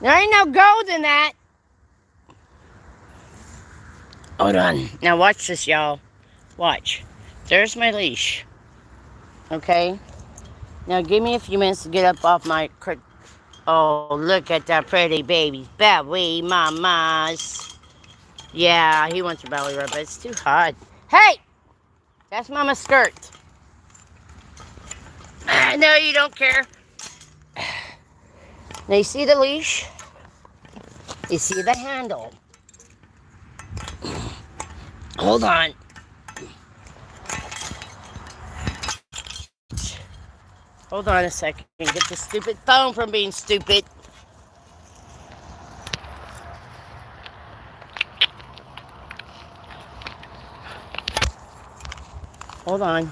There ain't no gold in that. Hold on. Now watch this, y'all. Watch. There's my leash. Okay? Now give me a few minutes to get up off my... Oh, look at that pretty baby. Belly mamas. Yeah, he wants a belly rub, but it's too hot. Hey! That's Mama's skirt. No, you don't care. Now, you see the leash? You see the handle? Hold on. Hold on a second. Get the stupid phone from being stupid. Hold on.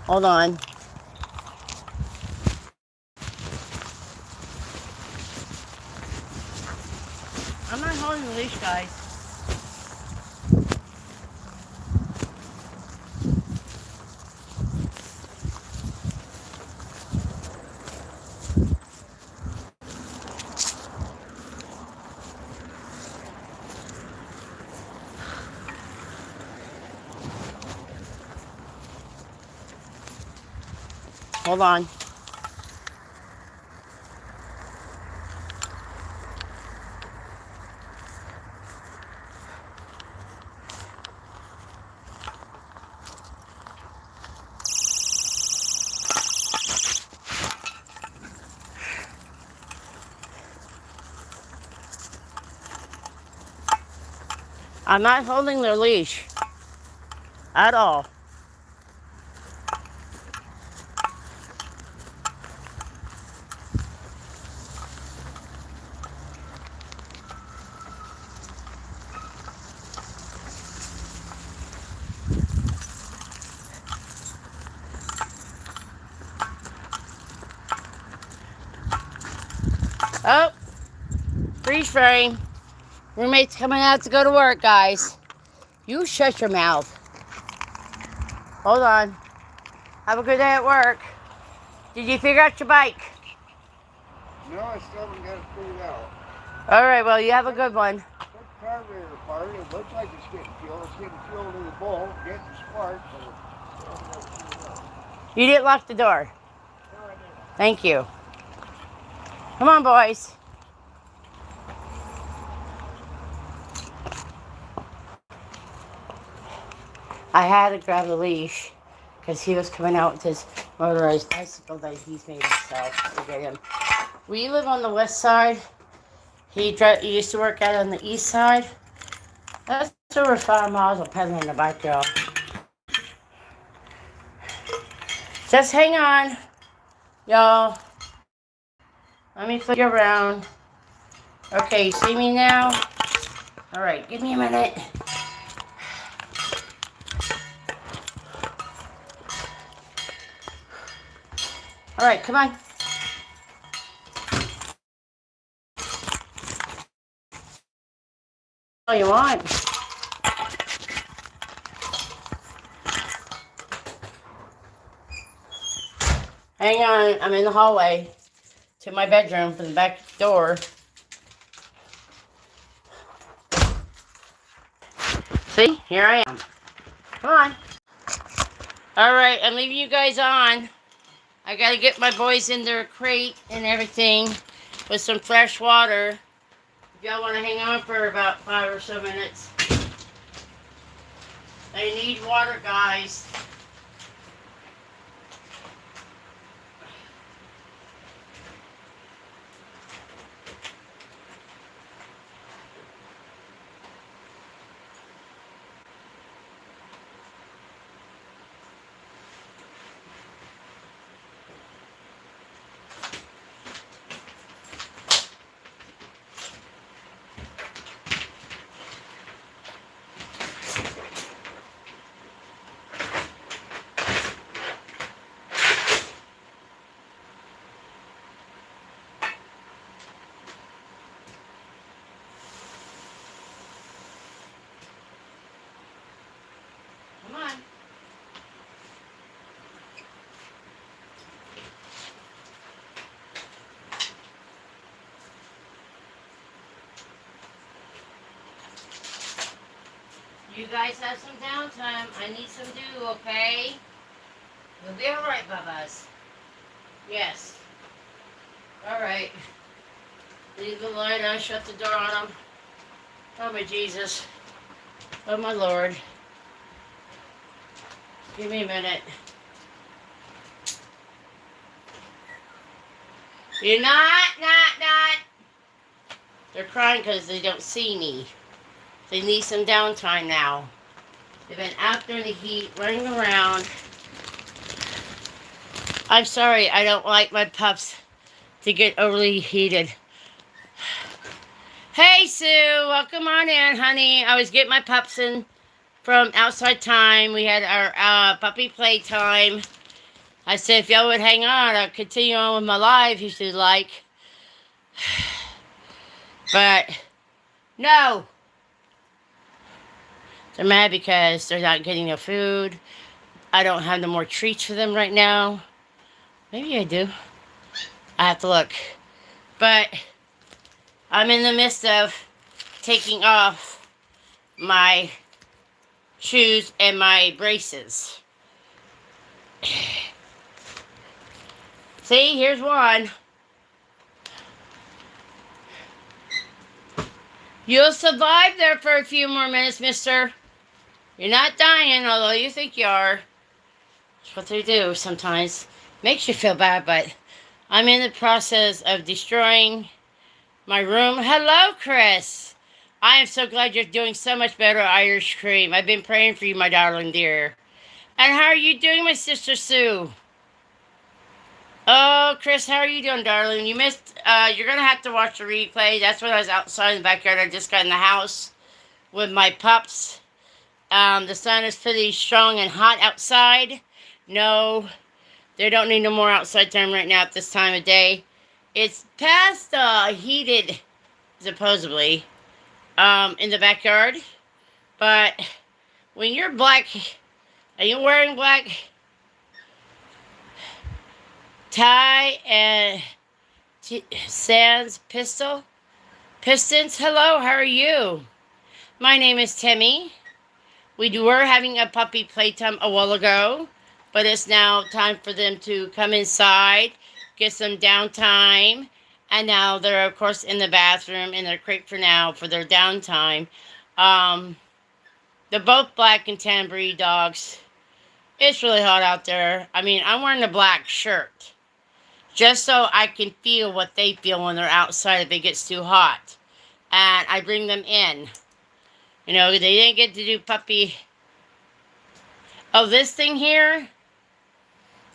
Hold on. I'm not holding the leash, guys. Hold on. I'm not holding their leash at all. Oh, freeze frame. Roommate's coming out to go to work, guys. You shut your mouth. Hold on. Have a good day at work. Did you figure out your bike? No, I still haven't got it figured out. All right, well, you have a good one. That carburetor part, it looks like it's getting fuel. It's getting fuel to the bowl, getting sparks, but it's still haven't got it figured out. You didn't lock the door. No, I didn't. Thank you. Come on, boys. I had to grab the leash because he was coming out with his motorized bicycle that he's made himself to get him. We live on the west side. He used to work out on the east side. That's over 5 miles of pedaling the bike, y'all. Just hang on, y'all. Let me flip you around. Okay, you see me now? All right, give me a minute. All right, come on. All you want. Hang on, I'm in the hallway to my bedroom from the back door. See, here I am. Come on. All right, I'm leaving you guys on. I gotta get my boys in their crate and everything with some fresh water. If y'all want to hang on for about 5 or so minutes. They need water, guys. Come on. You guys have some downtime. I need some dew, okay? You'll be alright, Bubba's. Yes. Alright. Leave the light on, shut the door on them. Oh my Jesus. Oh my Lord. Give me a minute. You're not. They're crying because they don't see me. They need some downtime now. They've been out there in the heat, running around. I'm sorry, I don't like my pups to get overly heated. Hey, Sue, welcome on in, honey. I was getting my pups in from outside time. We had our puppy playtime. I said if y'all would hang on, I'll continue on with my live if you'd like. But no. They're mad because they're not getting their food. I don't have no more treats for them right now. Maybe I do. I have to look. But I'm in the midst of taking off my shoes and my braces. See, here's one. You'll survive there for a few more minutes, mister. You're not dying, although you think you are. That's what they do sometimes. Makes you feel bad, but I'm in the process of destroying my room. Hello, Chris. I am so glad you're doing so much better, Irish Cream. I've been praying for you, my darling dear. And how are you doing, my sister Sue? Oh, Chris, how are you doing, darling? You missed, you're going to have to watch the replay. That's when I was outside in the backyard. I just got in the house with my pups. The sun is pretty strong and hot outside. No, they don't need no more outside time right now at this time of day. It's past heated, supposedly, in the backyard. But when you're black, are you wearing black tie and sans pistons? Hello, how are you? My name is Timmy. We were having a puppy playtime a while ago, but it's now time for them to come inside, get some downtime, and now they're, of course, in the bathroom in their crate for now for their downtime. They're both black and tan breed dogs. It's really hot out there. I mean, I'm wearing a black shirt just so I can feel what they feel when they're outside if it gets too hot. And I bring them in. You know, they didn't get to do puppy. Oh, this thing here,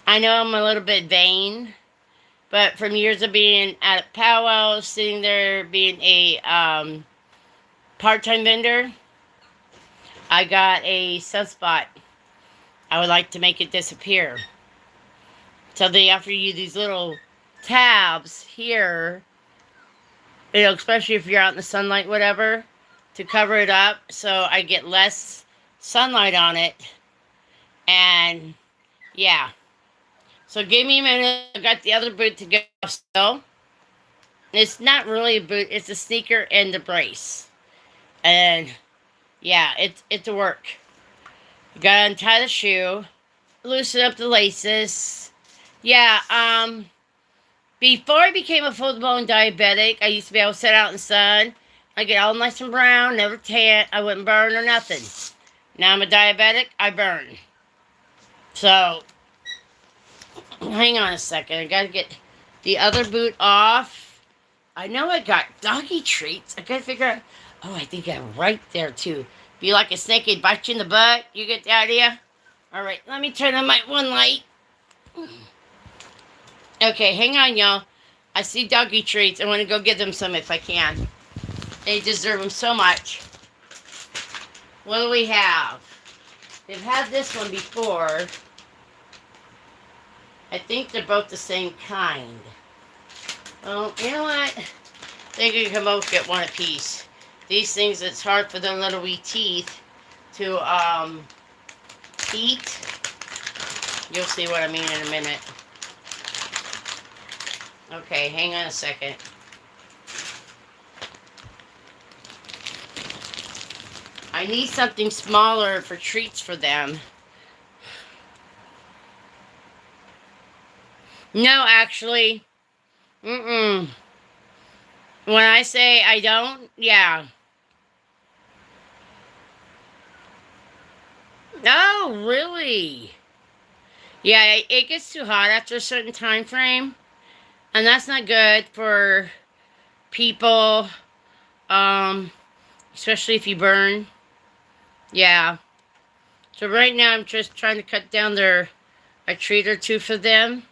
I know I'm a little bit vain, but from years of being at a powwow, sitting there being a part-time vendor, I got a sunspot. I would like to make it disappear. So they offer you these little tabs here, you know, especially if you're out in the sunlight, whatever, to cover it up so I get less sunlight on it. And yeah. So give me a minute. I got the other boot to go still. It's not really a boot, it's a sneaker and the brace. And yeah, it's a work. You gotta untie the shoe, loosen up the laces. Yeah, before I became a full-blown diabetic, I used to be able to sit out in the sun. I get all nice and brown, never tan. I wouldn't burn or nothing. Now I'm a diabetic, I burn. So, hang on a second. I gotta get the other boot off. I know I got doggy treats. I gotta figure out. Oh, I think I'm right there too. Be like a snake, it'd bite you in the butt. You get the idea? Alright, let me turn on my one light. Okay, hang on, y'all. I see doggy treats. I want to go get them some if I can. They deserve them so much. What do we have? They've had this one before. I think they're both the same kind. Well, you know what? They can both get one apiece. These things, it's hard for their little wee teeth to eat. You'll see what I mean in a minute. Okay, hang on a second. I need something smaller for treats for them. No, actually. Mm-mm. When I say I don't, yeah. Oh, really? Yeah, it gets too hot after a certain time frame. And that's not good for people, especially if you burn. Yeah. So right now I'm just trying to cut down a treat or two for them.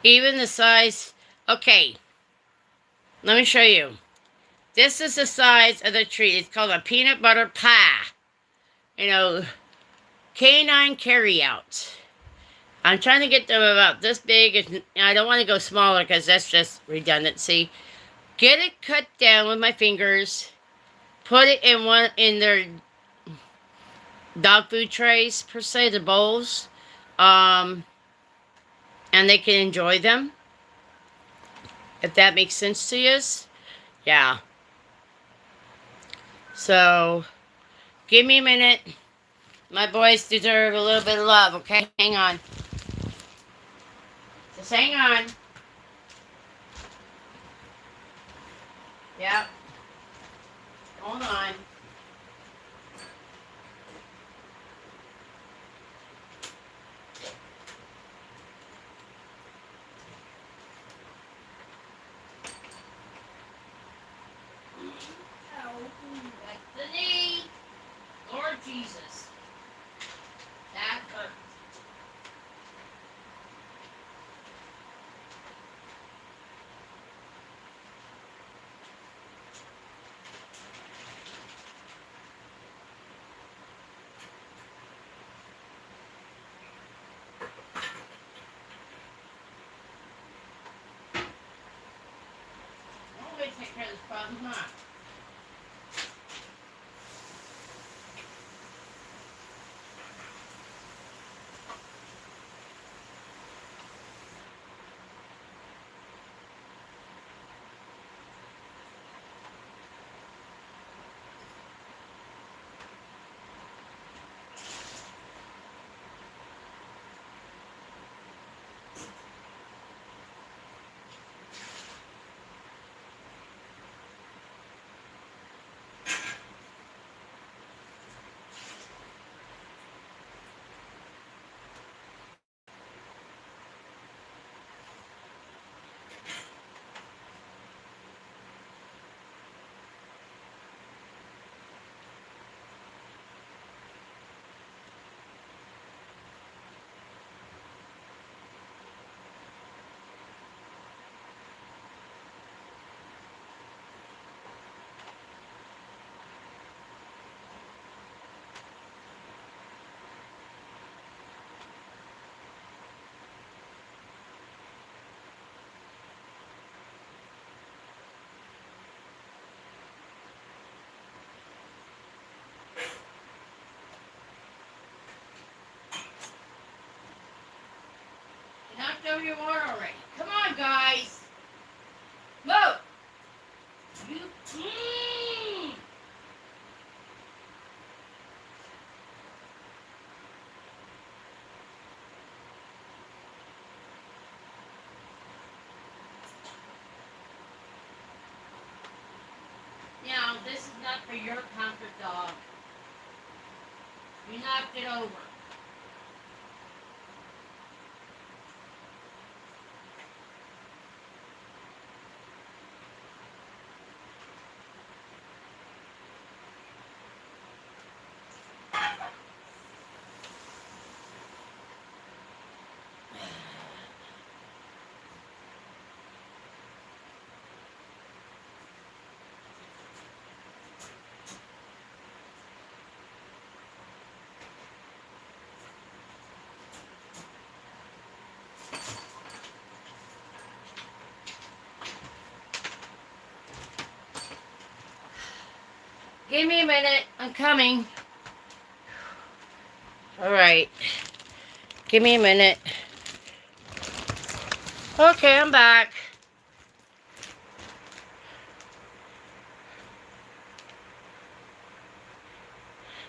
Even the size. Okay. Let me show you. This is the size of the treat. It's called a peanut butter pie. You know, canine carryout. I'm trying to get them about this big. I don't want to go smaller because that's just redundancy. Get it cut down with my fingers. Put it in their dog food trays per se, the bowls, and they can enjoy them. If that makes sense to you, yeah. So give me a minute. My boys deserve a little bit of love. Okay, hang on. Just hang on. Yep. Hold on. That's the knee. Lord Jesus. That hurt. Always take care of this problem, huh? You knocked over your water already. Come on, guys. Move. You. Now, this is not for your comfort, dog. You knocked it over. Give me a minute. I'm coming. All right. Give me a minute. Okay, I'm back.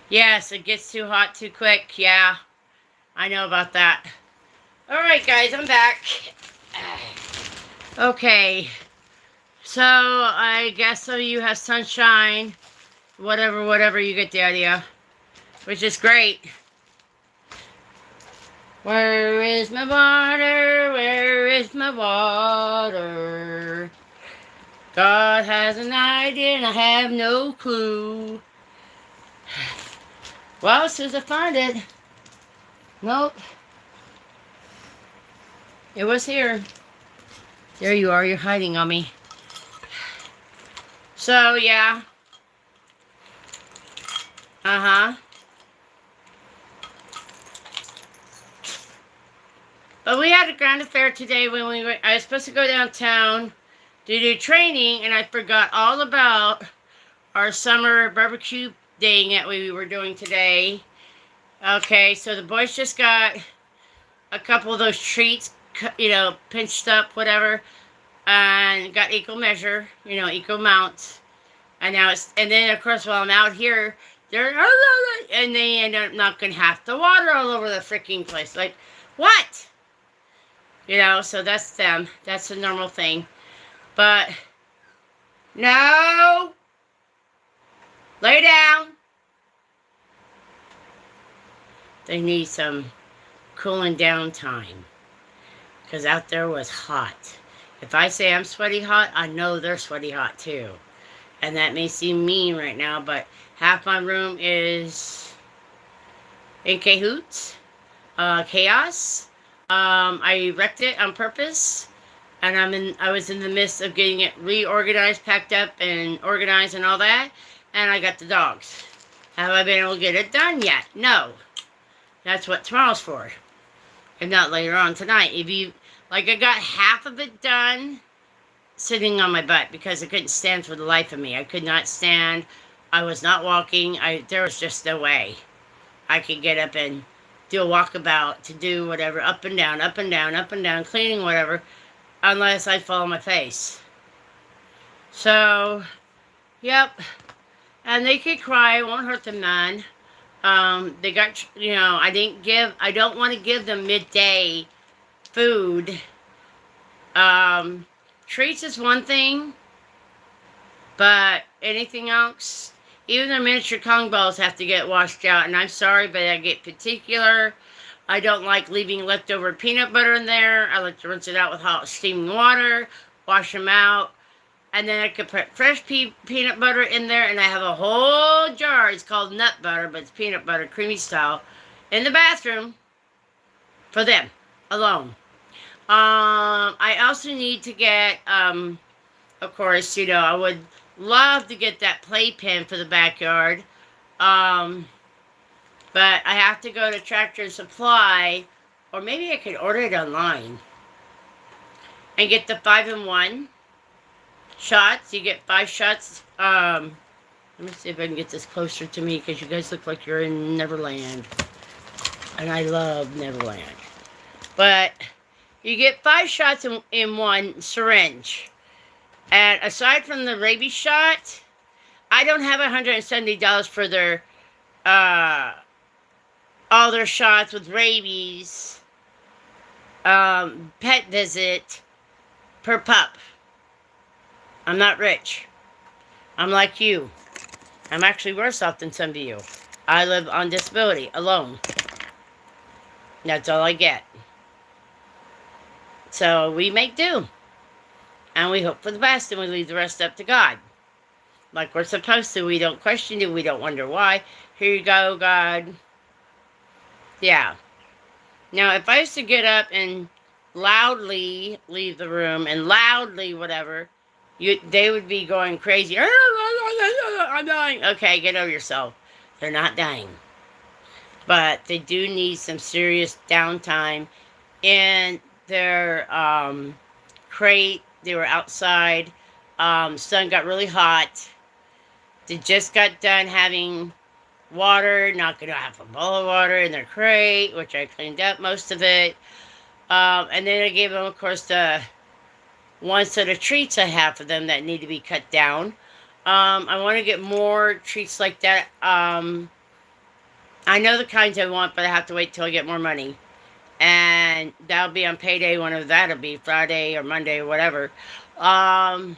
Yes, it gets too hot too quick. Yeah, I know about that. All right, guys, I'm back. Okay. So, I guess some of you have sunshine. Whatever, you get the idea. Which is great. Where is my water? Where is my water? God has an idea and I have no clue. Well, as soon as I find it. Nope. It was here. There you are. You're hiding on me. So So, yeah. Uh-huh. But we had a grand affair today when I was supposed to go downtown to do training, and I forgot all about our summer barbecue thing that we were doing today. Okay, so the boys just got a couple of those treats, pinched up, whatever, and got equal measure, equal amounts. And then of course while I'm out here, and they end up knocking half the water all over the freaking place. Like, what? So that's them. That's a normal thing. But, no! Lay down! They need some cooling down time. Because out there was hot. If I say I'm sweaty hot, I know they're sweaty hot too. And that may seem mean right now, but half my room is in cahoots, chaos. I wrecked it on purpose, and I was in the midst of getting it reorganized, packed up, and organized, and all that. And I got the dogs. Have I been able to get it done yet? No. That's what tomorrow's for, and not later on tonight. I got half of it done, sitting on my butt because I couldn't stand for the life of me. I could not stand. I was not walking. There was just no way I could get up and do a walkabout, to do whatever, up and down, up and down, up and down, cleaning whatever, unless I fall on my face. So, yep. And they could cry. It won't hurt them none. They got, I don't want to give them midday food. Treats is one thing, but anything else, even their miniature Kong balls have to get washed out. And I'm sorry, but I get particular. I don't like leaving leftover peanut butter in there. I like to rinse it out with hot steaming water, wash them out. And then I could put fresh peanut butter in there, and I have a whole jar. It's called nut butter, but it's peanut butter, creamy style, in the bathroom for them alone. I also need to get, of course, I would love to get that playpen for the backyard. But I have to go to Tractor Supply, or maybe I could order it online and get the 5-in-1 shots. You get 5 shots. Let me see if I can get this closer to me, because you guys look like you're in Neverland. And I love Neverland. But you get 5 shots in one syringe. And aside from the rabies shot, I don't have $170 for their all their shots with rabies, pet visit per pup. I'm not rich. I'm like you. I'm actually worse off than some of you. I live on disability alone. That's all I get. So we make do. And we hope for the best, and we leave the rest up to God. Like we're supposed to. We don't question it. We don't wonder why. Here you go, God. Yeah. Now, if I used to get up and loudly leave the room, and loudly whatever, they would be going crazy. I'm dying. Okay, get over yourself. They're not dying. But they do need some serious downtime in their crate. They were outside. Sun got really hot. They just got done having water, not going to have a bowl of water in their crate, which I cleaned up most of it. And then I gave them, of course, the one set of treats I have for them that need to be cut down. I want to get more treats like that. I know the kinds I want, but I have to wait till I get more money. And that'll be on payday, whenever that'll be, Friday or Monday or whatever. Monday,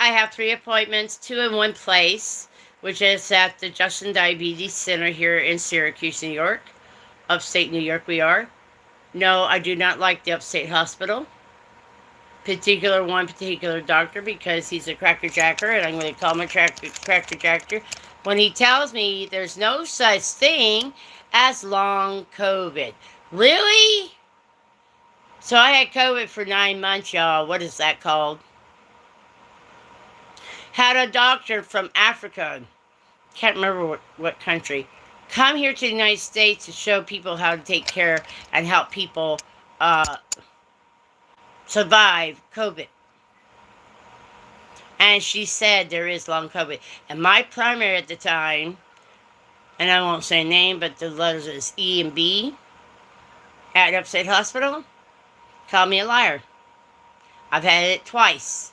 I have 3 appointments, 2 in one place, which is at the Justin Diabetes Center here in Syracuse, New York. Upstate New York we are. No, I do not like the upstate hospital. One particular doctor, because he's a crackerjacker, and I'm going to call him a crackerjacker, when he tells me there's no such thing as long COVID. Really? So I had COVID for 9 months, y'all. What is that called? Had a doctor from Africa, can't remember what country, come here to the United States to show people how to take care and help people uh, survive COVID. And she said there is long COVID. And my primary at the time, and I won't say name, but the letters is E and B, at Upstate Hospital, called me a liar. I've had it twice.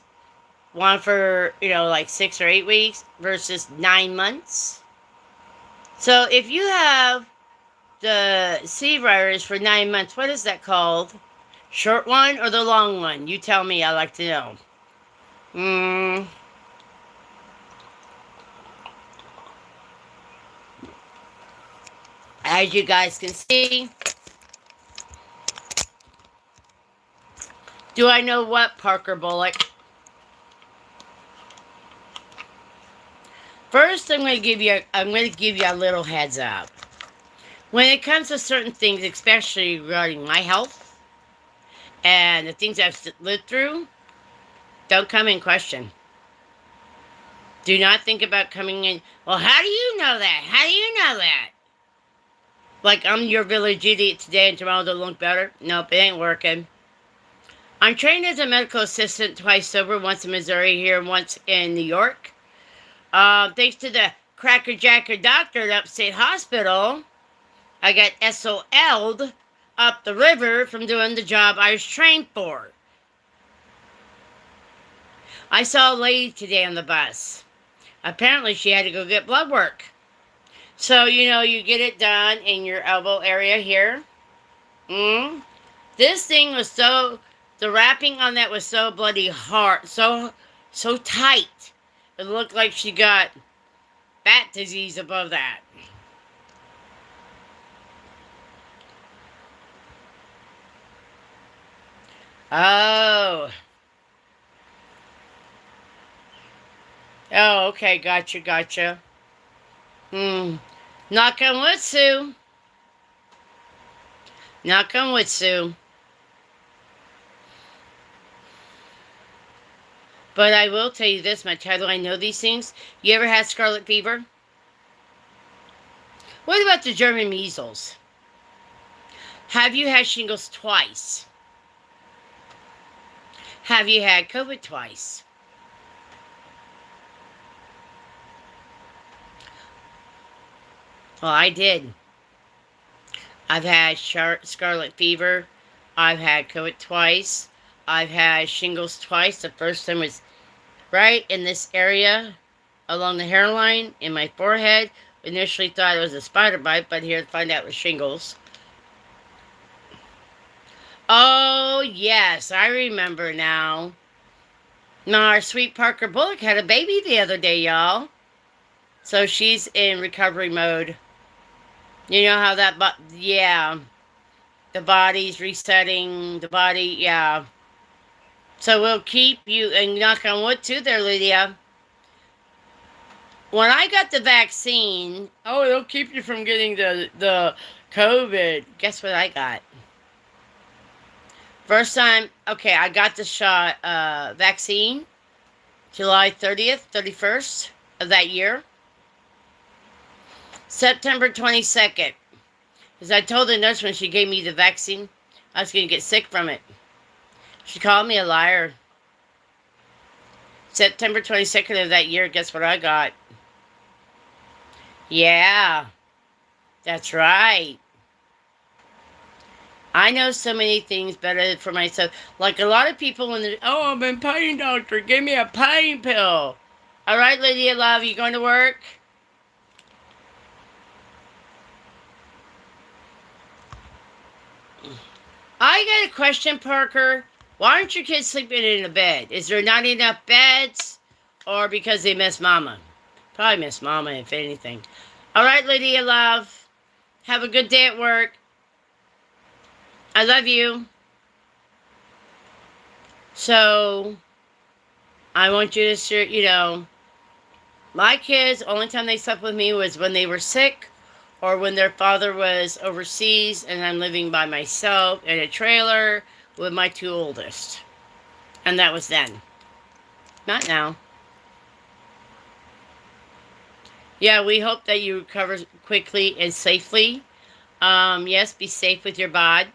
One for, like 6 or 8 weeks versus 9 months. So if you have the C virus for 9 months, what is that called? Short one or the long one? You tell me, I like to know. As you guys can see, do I know what, Parker Bullock? First, I'm going to give you a little heads up. When it comes to certain things, especially regarding my health and the things I've lived through, don't come in question. Do not think about coming in. Well, how do you know that? How do you know that? Like I'm your village idiot today and tomorrow they'll look better? Nope, it ain't working. I'm trained as a medical assistant twice over, once in Missouri here, once in New York. Thanks to the Cracker Jacker doctor at Upstate Hospital, I got SOL'd up the river from doing the job I was trained for. I saw a lady today on the bus. Apparently she had to go get blood work. So, you get it done in your elbow area here. This thing was the wrapping on that was so bloody hard, so tight. It looked like she got bat disease above that. Oh. Oh, okay, gotcha. Knock on wood, Sue. Knock on wood, Sue. But I will tell you this much. How do I know these things? You ever had scarlet fever? What about the German measles? Have you had shingles twice? Have you had COVID twice? Well, I did. I've had scarlet fever. I've had COVID twice. I've had shingles twice. The first time was right in this area along the hairline in my forehead. Initially thought it was a spider bite, but here to find out it was shingles. Oh, yes, I remember now. Now, our sweet Parker Bullock had a baby the other day, y'all. So she's in recovery mode. You know how that, yeah. The body's resetting, the body, yeah. So we'll keep you, and knock on wood too there, Lydia. When I got the vaccine, it'll keep you from getting the COVID. Guess what I got? First time, okay, I got the shot, vaccine, July 30th, 31st of that year. September 22nd. Because I told the nurse when she gave me the vaccine, I was going to get sick from it. She called me a liar. September 22nd of that year, guess what I got? Yeah, that's right. I know so many things better for myself. Like a lot of people when they're, I'm in pain, doctor. Give me a pain pill. All right, Lydia Love, you going to work? I got a question, Parker. Why aren't your kids sleeping in a bed? Is there not enough beds? Or because they miss mama? Probably miss mama, if anything. All right, Lydia Love. Have a good day at work. I love you. So, I want you to, my kids, only time they slept with me was when they were sick or when their father was overseas and I'm living by myself in a trailer with my two oldest. And that was then. Not now. Yeah, we hope that you recover quickly and safely. Yes, be safe with your bod.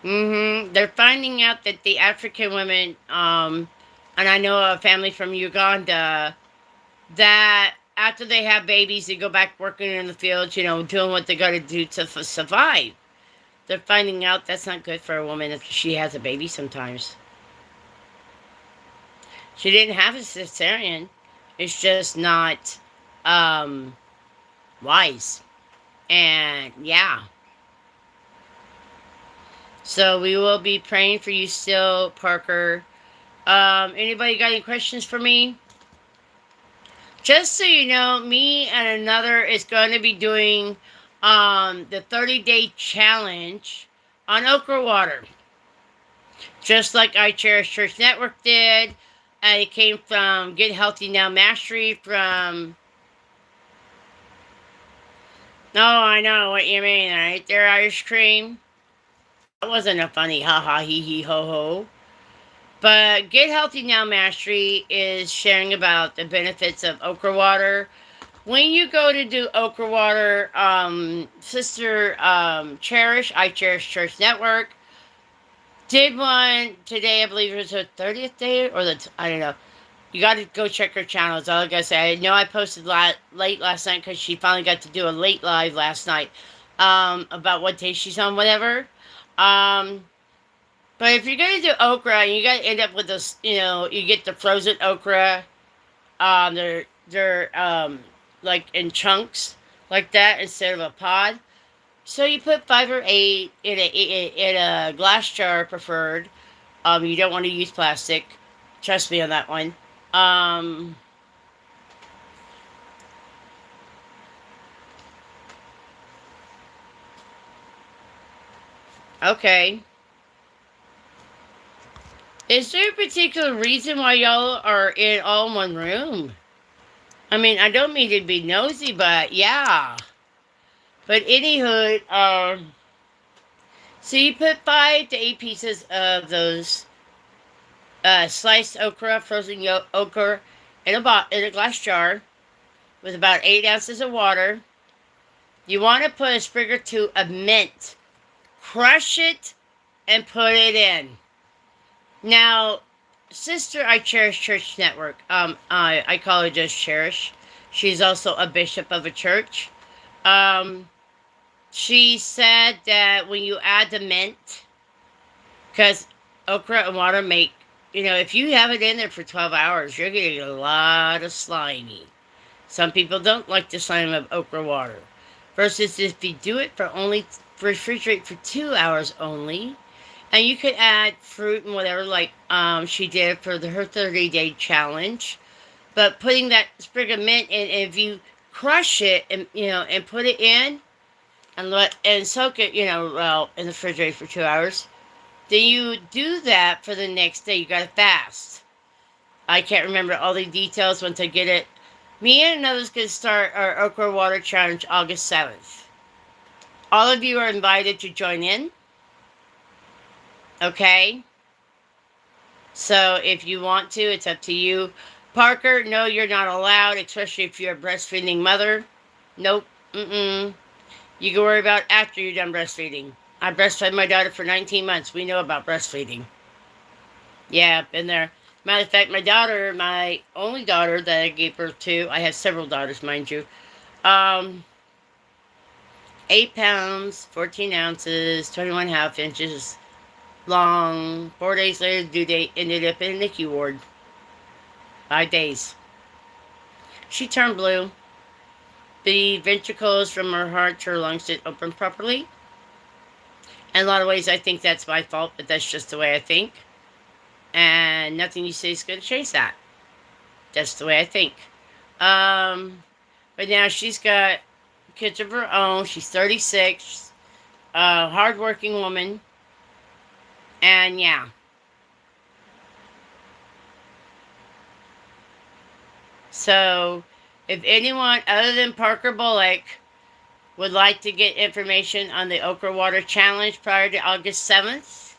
They're finding out that the African women, and I know a family from Uganda, that after they have babies, they go back working in the fields, doing what they got to do to survive. They're finding out that's not good for a woman if she has a baby sometimes. She didn't have a cesarean. It's just not um, wise. And yeah. So we will be praying for you still, Parker. Anybody got any questions for me? Just so you know, me and another is going to be doing the 30-day challenge on okra water. Just like I Cherish Church Network did. And it came from Get Healthy Now Mastery from... Oh, I know what you mean, right there, ice cream. That wasn't a funny ha ha hee hee ho ho. But Get Healthy Now Mastery is sharing about the benefits of okra water. When you go to do okra water, Sister I Cherish Church Network, did one today. I believe it was her 30th day, or I don't know. You got to go check her channel. That's all I got to say. I know I posted late last night because she finally got to do a late live last night about what day she's on, whatever. But if you're going to do okra, you got to end up with this, you get the frozen okra. They're like in chunks like that instead of a pod. So you put 5 or 8 in a glass jar, preferred. You don't want to use plastic. Trust me on that one. Okay. Is there a particular reason why y'all are in all one room? I mean, I don't mean to be nosy, but yeah. But anywho, so you put 5 to 8 pieces of those sliced okra, frozen okra, in a glass jar with about 8 ounces of water. You want to put a sprig or two of mint. Crush it and put it in. Now, Sister I Cherish Church Network, I call her just Cherish. She's also a bishop of a church. She said that when you add the mint, because okra and water make, if you have it in there for 12 hours, you're getting a lot of slimy. Some people don't like the slime of okra water. Versus if you do it refrigerate for 2 hours only. And you could add fruit and whatever, like she did for her 30-day challenge. But putting that sprig of mint in, if you crush it and put it in and soak it, in the refrigerator for 2 hours, then you do that for the next day. You gotta fast. I can't remember all the details once I get it. Me and another's gonna start our okra water challenge August 7th. All of you are invited to join in. Okay? So if you want to, it's up to you. Parker, no, you're not allowed, especially if you're a breastfeeding mother. Nope. You can worry about after you're done breastfeeding. I breastfed my daughter for 19 months. We know about breastfeeding. Yeah, been there. Matter of fact, my only daughter that I gave birth to, I have several daughters, mind you. 8 pounds, 14 ounces, 21.5 inches long. 4 days later, due date, ended up in a NICU ward. 5 days. She turned blue. The ventricles from her heart to her lungs didn't open properly. In a lot of ways, I think that's my fault, but that's just the way I think. And nothing you say is going to change that. That's the way I think. But now she's got kids of her own. She's 36. Hardworking woman. And yeah. So, if anyone other than Parker Bullock would like to get information on the Okra Water Challenge prior to August 7th,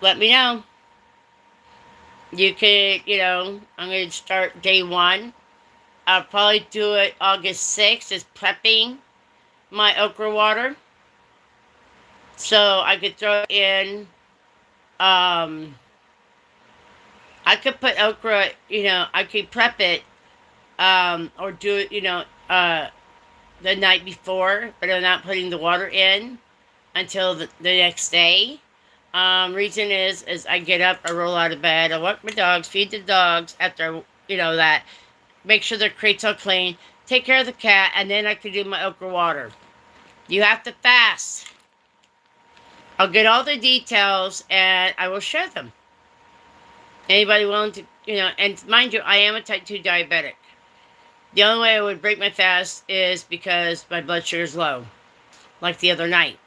let me know. You could, I'm going to start day 1. I'll probably do it August 6th, is prepping my okra water. So I could throw in, um, I could put okra, I could prep it, or do it, the night before, but I'm not putting the water in until the next day. Reason is I get up, I roll out of bed, I walk my dogs, feed the dogs after, that, make sure their crates are clean, take care of the cat, and then I can do my okra water. You have to fast. I'll get all the details and I will share them. Anybody willing to, and mind you, I am a type 2 diabetic. The only way I would break my fast is because my blood sugar is low, like the other night.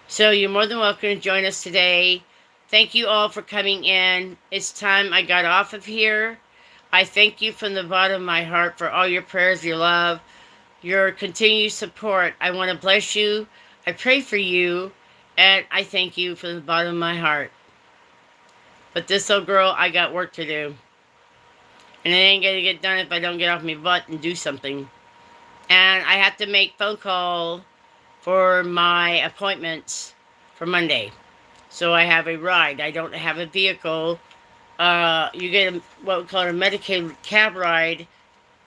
So you're more than welcome to join us today. Thank you all for coming in. It's time I got off of here. I thank you from the bottom of my heart for all your prayers, your love, your continued support. I want to bless you. I pray for you. And I thank you from the bottom of my heart. But this little girl, I got work to do. And it ain't going to get done if I don't get off my butt and do something. And I have to make phone call for my appointments for Monday. So I have a ride. I don't have a vehicle. You get what we call a Medicaid cab ride,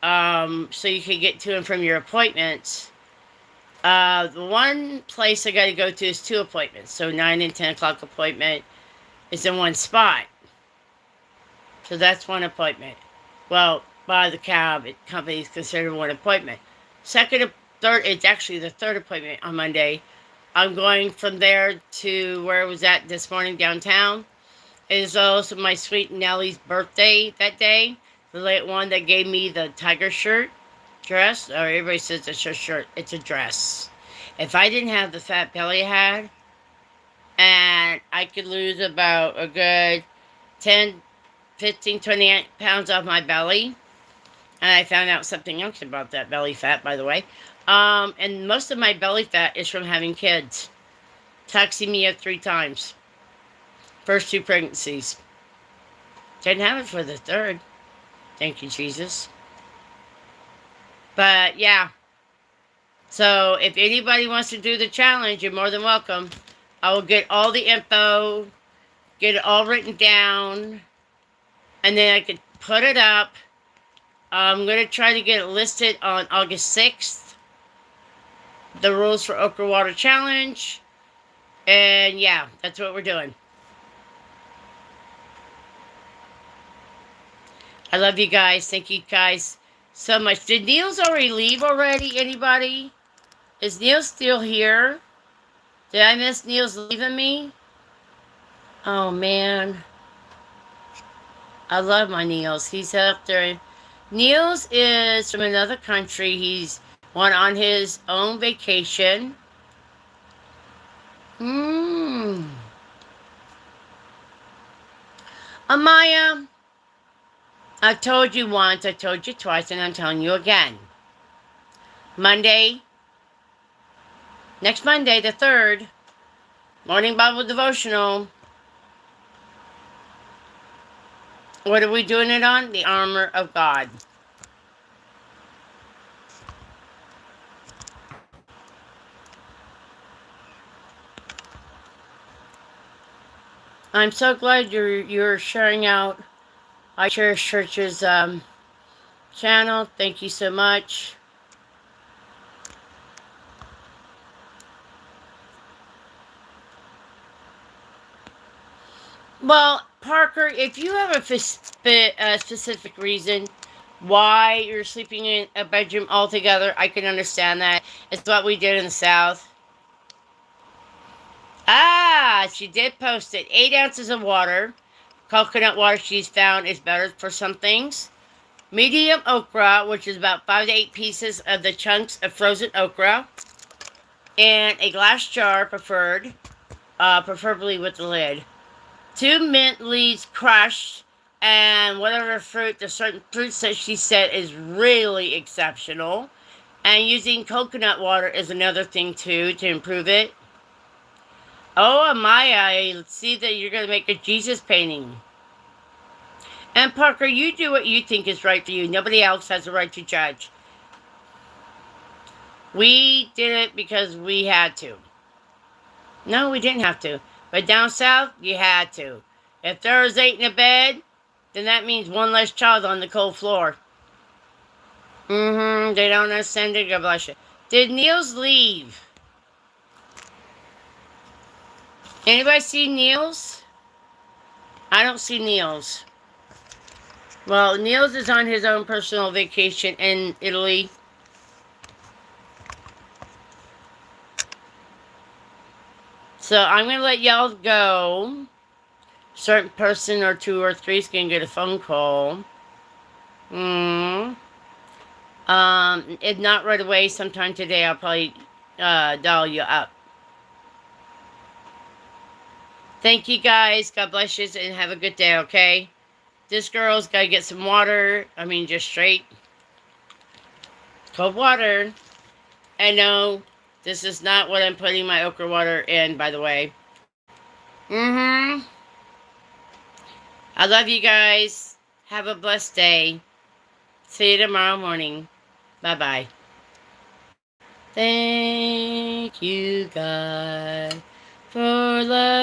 so you can get to and from your appointments. The one place I got to go to is 2 appointments. So 9 and 10 o'clock appointment is in one spot. So that's one appointment. Well, by the cab company is considered one appointment. Third, it's actually the 3rd appointment on Monday. I'm going from there to where I was at this morning downtown. It is also my sweet Nellie's birthday that day. The late one that gave me the tiger dress. Or everybody says it's a shirt. It's a dress. If I didn't have the fat belly I had, and I could lose about a good 10, 15, 20 pounds off my belly. And I found out something else about that belly fat, by the way. And most of my belly fat is from having kids. Toxemia 3 times. First 2 pregnancies. Didn't have it for the 3rd. Thank you, Jesus. But, yeah. So, if anybody wants to do the challenge, you're more than welcome. I will get all the info, get it all written down, and then I could put it up. I'm going to try to get it listed on August 6th. The rules for Okra Water Challenge. And yeah, that's what we're doing. I love you guys. Thank you guys so much. Did Niels already leave already? Anybody? Is Niels still here? Did I miss Niels leaving me? Oh, man. I love my Niels. He's up there. Niels is from another country. He's went on his own vacation. Amaya, I told you once, I told you twice, and I'm telling you again. Next Monday, the 3rd, morning Bible devotional. What are we doing it on? The armor of God. I'm so glad you're sharing out I Cherish Church's channel. Thank you so much. Well, Parker, if you have a specific reason why you're sleeping in a bedroom altogether, I can understand that. It's what we did in the South. She did post it. 8 ounces of water. Coconut water she's found is better for some things. Medium okra, which is about 5 to 8 pieces of the chunks of frozen okra. And a glass jar preferred, preferably with the lid. 2 mint leaves crushed, and whatever fruit, the certain fruits that she said is really exceptional. And using coconut water is another thing too to improve it. Oh, Amaya, I see that you're going to make a Jesus painting. And Parker, you do what you think is right for you. Nobody else has a right to judge. We did it because we had to. No, we didn't have to. But down south, you had to. If there was 8 in a bed, then that means one less child on the cold floor. They don't understand it. God bless you. Did Niels leave? Anybody see Niels? I don't see Niels. Well, Niels is on his own personal vacation in Italy. So I'm going to let y'all go. Certain person or 2 or 3 is going to get a phone call. If not right away, sometime today, I'll probably dial you up. Thank you guys. God bless you and have a good day, okay? This girl's got to get some water. I mean, just straight cold water. I know this is not what I'm putting my okra water in, by the way. I love you guys. Have a blessed day. See you tomorrow morning. Bye-bye. Thank you, God, for love.